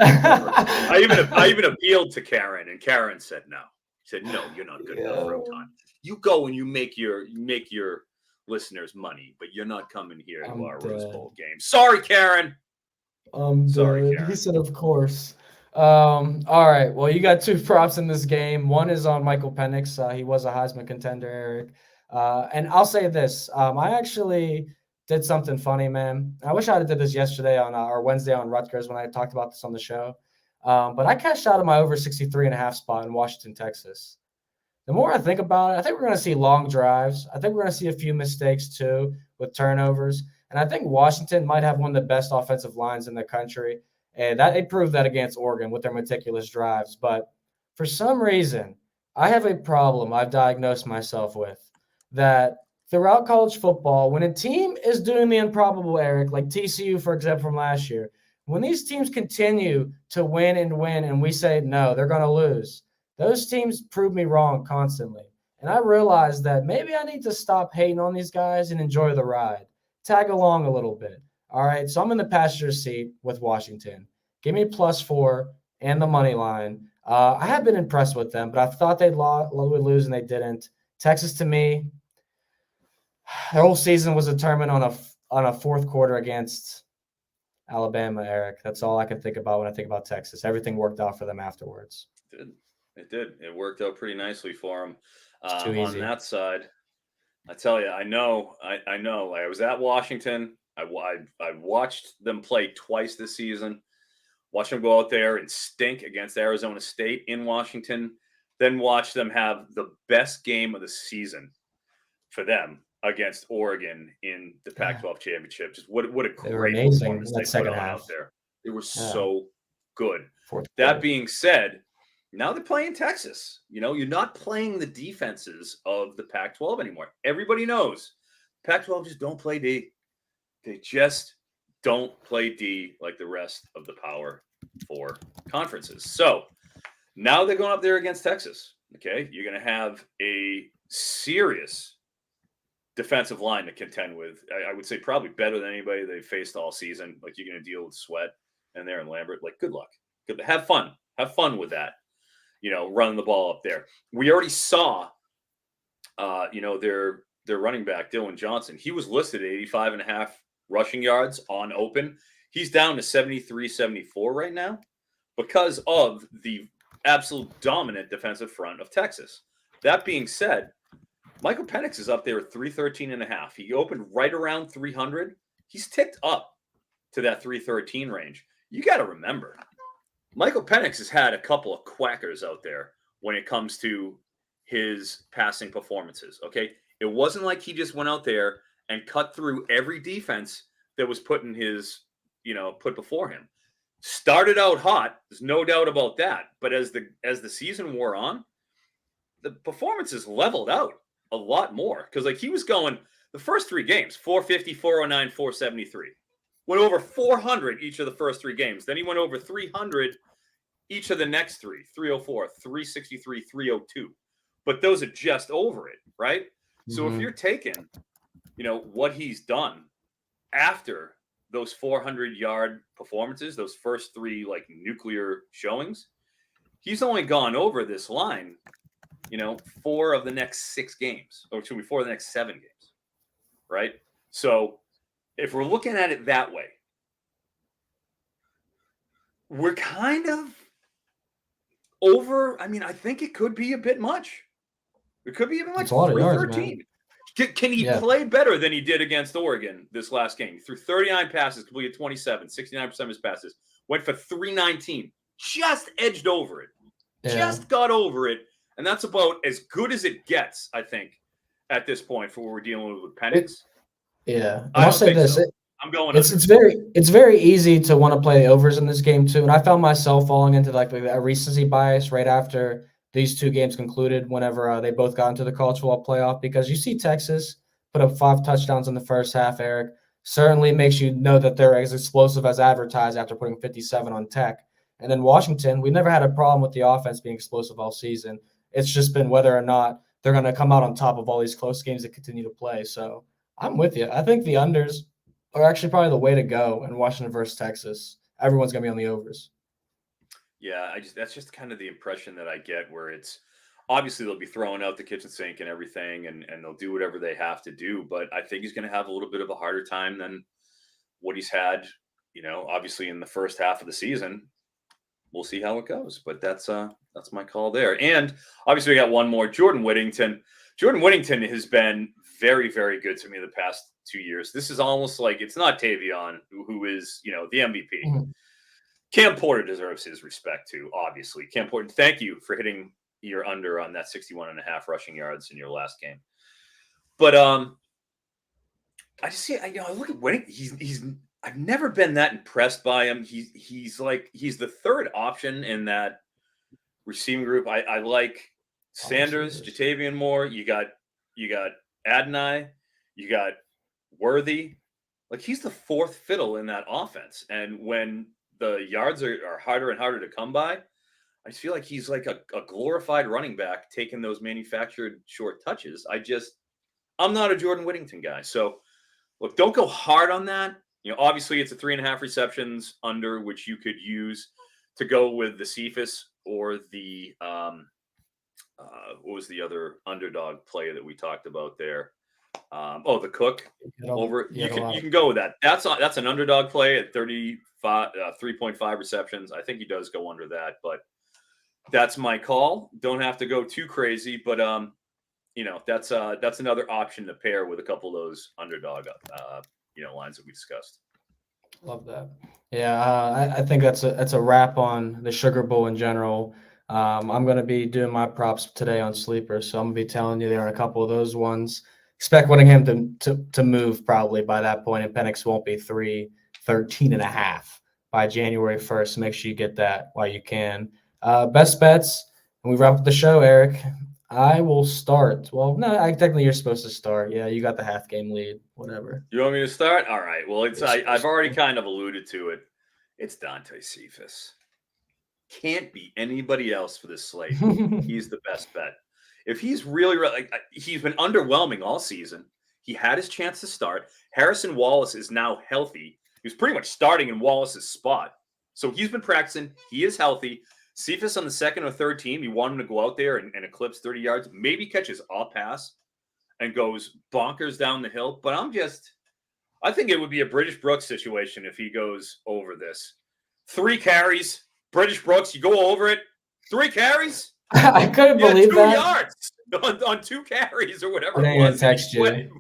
I even appealed to Karen, and Karen said no. She said, no, you're not good enough, Froton. You go and you make your listeners money, but you're not coming here to our Rose Bowl game. Sorry, Karen. Sorry, Karen. He said, of course. All right. Well, you got 2 props in this game. One is on Michael Penix. He was a Heisman contender, Eric. And I'll say this. I actually did something funny, man. I wish I had did this yesterday on or Wednesday on Rutgers when I talked about this on the show. But I cashed out of my over 63.5 spot in Washington, Texas. The more I think about it, I think we're going to see long drives. I think we're going to see a few mistakes too with turnovers. And I think Washington might have one of the best offensive lines in the country. And they proved that against Oregon with their meticulous drives. But for some reason, I have a problem I've diagnosed myself with that throughout college football, when a team is doing the improbable, Eric, like TCU, for example, from last year, when these teams continue to win and we say, no, they're going to lose, those teams prove me wrong constantly. And I realized that maybe I need to stop hating on these guys and enjoy the ride. Tag along a little bit. All right, so I'm in the passenger seat with Washington. Give me +4 and the money line. I have been impressed with them, but I thought would lose, and they didn't. Texas, to me, their whole season was determined on a fourth quarter against Alabama, Eric. That's all I can think about when I think about Texas. Everything worked out for them afterwards. It did. It worked out pretty nicely for them on that side. I tell you, I know. I was at Washington. I watched them play twice this season. Watch them go out there and stink against Arizona State in Washington. Then watch them have the best game of the season for them against Oregon in the Pac-12 championship. Just what a great performance they put on out there. They were so good. That being said, now they're playing Texas. You're not playing the defenses of the Pac-12 anymore. Everybody knows Pac-12 just don't play D. They just don't play D like the rest of the Power 4 conferences. So now they're going up there against Texas. Okay, you're going to have a serious defensive line to contend with. I would say probably better than anybody they've faced all season. Like, you're going to deal with Sweat and there and Lambert. Like, good luck. Have fun. Have fun with that. Running the ball up there. We already saw, their running back, Dylan Johnson. He was listed at 85.5 rushing yards on open. He's down to 73, 74 right now because of the absolute dominant defensive front of Texas. That being said, Michael Penix is up there at 313.5. He opened right around 300. He's ticked up to that 313 range. You got to remember, Michael Penix has had a couple of quackers out there when it comes to his passing performances. Okay. It wasn't like he just went out there and cut through every defense that was put in his, put before him. Started out hot. There's no doubt about that. But as the season wore on, the performances leveled out a lot more. Because he was going the first 3 games, 450, 409, 473. Went over 400 each of the first 3 games. Then he went over 300 each of the next 3, 304, 363, 302. But those are just over it, right? Mm-hmm. So if you're taking, what he's done after those 400-yard performances, those first 3 nuclear showings, he's only gone over this line, 4 of the next 6 games, or 4 of the next 7 games, right? So if we're looking at it that way, we're kind of over. I mean, I think it could be a bit much. It could be a bit much. 313. Can he play better than he did against Oregon this last game? He threw 39 passes, completed 27, 69% of his passes, went for 319, just edged over it, just got over it. And that's about as good as it gets, I think, at this point for what we're dealing with Penix. I'll say this. So. I'm going. It's very easy to want to play overs in this game too, and I found myself falling into a recency bias right after these 2 games concluded. Whenever they both got into the college football playoff, because you see Texas put up 5 touchdowns in the first half. Eric certainly makes you know that they're as explosive as advertised after putting 57 on Tech, and then Washington. We never had a problem with the offense being explosive all season. It's just been whether or not they're going to come out on top of all these close games that continue to play. So I'm with you. I think the unders are actually probably the way to go in Washington versus Texas. Everyone's going to be on the overs. Yeah, that's just kind of the impression that I get, where it's obviously they'll be throwing out the kitchen sink and everything, and they'll do whatever they have to do. But I think he's going to have a little bit of a harder time than what he's had, obviously in the first half of the season. We'll see how it goes, but that's my call there. And obviously we got one more, Jordan Whittington. Jordan Whittington has been very, very good to me the past 2 years. This is almost like it's not Tavion, who is, the MVP. Mm-hmm. Cam Porter deserves his respect too, obviously. Cam Porter, thank you for hitting your under on that 61.5 rushing yards in your last game. But I just see, I look at Whittington. I've never been that impressed by him. He's the third option in that receiving group. I like Sanders, Jatavian Moore. You got Adonai, you got Worthy. He's the 4th fiddle in that offense. And when the yards are harder and harder to come by, I just feel like he's like a glorified running back taking those manufactured short touches. I'm not a Jordan Whittington guy. So look, don't go hard on that. Obviously it's a 3.5 receptions under, which you could use to go with the Cephas or the what was the other underdog play that we talked about there? The Cook over. You can go with that. That's an underdog play at 3.5 receptions. I think he does go under that, but that's my call. Don't have to go too crazy, but that's another option to pair with a couple of those underdog lines that we discussed. Love that. Yeah, I think that's a wrap on the Sugar Bowl in general. I'm going to be doing my props today on Sleeper, so I'm going to be telling you there are a couple of those ones. Expect Whittingham to move probably by that point, and Penix won't be 13.5 by January 1st. Make sure you get that while you can. Best bets, and we wrap up the show, Eric. I will start. Well, no, technically you're supposed to start. Yeah, you got the half game lead, whatever. You want me to start? All right. Well, I've already kind of alluded to it. It's Dante Cephas. Can't be anybody else for this slate. He's the best bet. If he's really he's been underwhelming all season. He had his chance to start. Harrison Wallace is now healthy. He was pretty much starting in Wallace's spot. So he's been practicing. He is healthy. Cephas on the second or third team, you want him to go out there and eclipse 30 yards, maybe catches a pass and goes bonkers down the hill. But I think it would be a British Brooks situation if he goes over this. 3 carries, British Brooks, you go over it. 3 carries. I couldn't believe 2 that. 2 yards on 2 carries or whatever I it was. text you.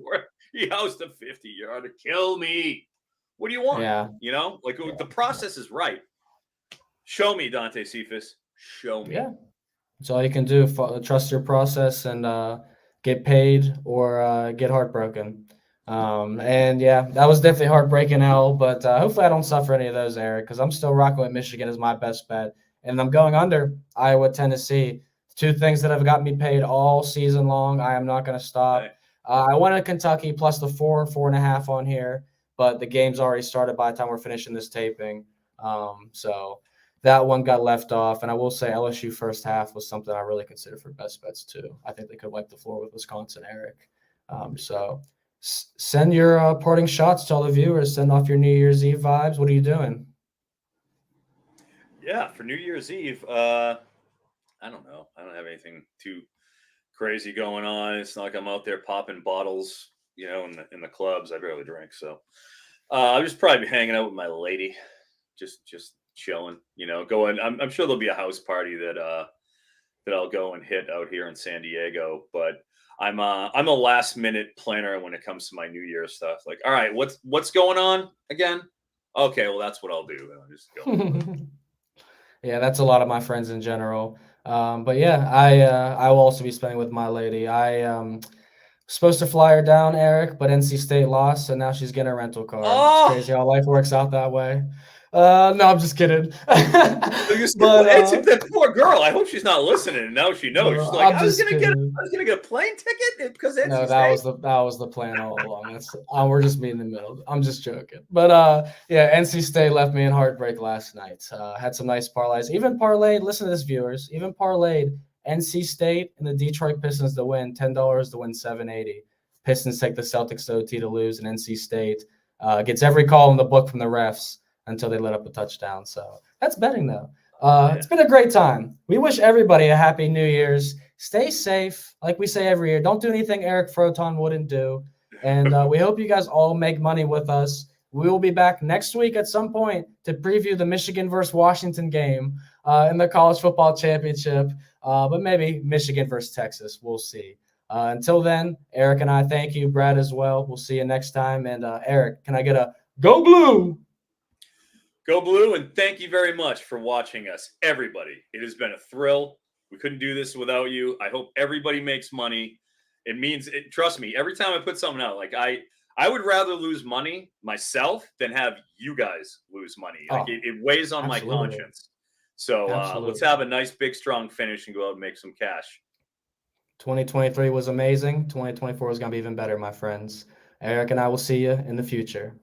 He housed a 50-yarder. Kill me. What do you want? Yeah. The process is right. Show me, Dante Cephas. Show me. Yeah. That's all you can do. Trust your process and get paid or get heartbroken. And yeah, that was definitely heartbreaking, L. But hopefully I don't suffer any of those, Eric, because I'm still rocking with Michigan as my best bet. And I'm going under Iowa, Tennessee. 2 things that have got me paid all season long. I am not going to stop. Okay. I wanted Kentucky plus the 4.5 on here, but the game's already started by the time we're finishing this taping. So that one got left off. And I will say LSU first half was something I really consider for best bets too. I think they could wipe the floor with Wisconsin, Eric. So send your parting shots to all the viewers. Send off your New Year's Eve vibes. What are you doing? Yeah, for New Year's Eve, I don't know. I don't have anything too crazy going on. It's not like I'm out there popping bottles, in the clubs. I barely drink, so I'll just probably be hanging out with my lady, just chilling. Going. I'm sure there'll be a house party that I'll go and hit out here in San Diego. But I'm a last minute planner when it comes to my New Year's stuff. Like, all right, what's going on again? Okay, well that's what I'll do. I'll just go. Yeah, that's a lot of my friends in general. But yeah, I will also be spending with my lady. I supposed to fly her down, Eric, but NC State lost, so now she's getting a rental car. Oh! It's crazy how life works out that way. No, I'm just kidding. It's that poor girl. I hope she's not listening. And now she knows. She's like, I was gonna get a plane ticket because NC no, State. that was the plan all along. We're just meeting in the middle. I'm just joking. But yeah, NC State left me in heartbreak last night. Had some nice parlays. Even parlayed. Listen to this, viewers. Even parlayed NC State and the Detroit Pistons to win. $10 to win $7.80. Pistons take the Celtics to OT to lose, and NC State gets every call in the book from the refs until they let up a touchdown. So that's betting, though. It's been a great time. We wish everybody a happy New Year's. Stay safe. Like we say every year, don't do anything Eric Froton wouldn't do. And we hope you guys all make money with us. We will be back next week at some point to preview the Michigan versus Washington game in the college football championship. But maybe Michigan versus Texas. We'll see. Until then, Eric and I thank you, Brad, as well. We'll see you next time. And Eric, can I get a go blue? Go Blue, and thank you very much for watching us, everybody. It has been a thrill. We couldn't do this without you. I hope everybody makes money. It means it. Trust me, every time I put something out, like I would rather lose money myself than have you guys lose money. Like it weighs on absolutely. my conscience. So let's have a nice, big, strong finish and go out and make some cash. 2023 was amazing. 2024 is going to be even better, my friends. Eric and I will see you in the future.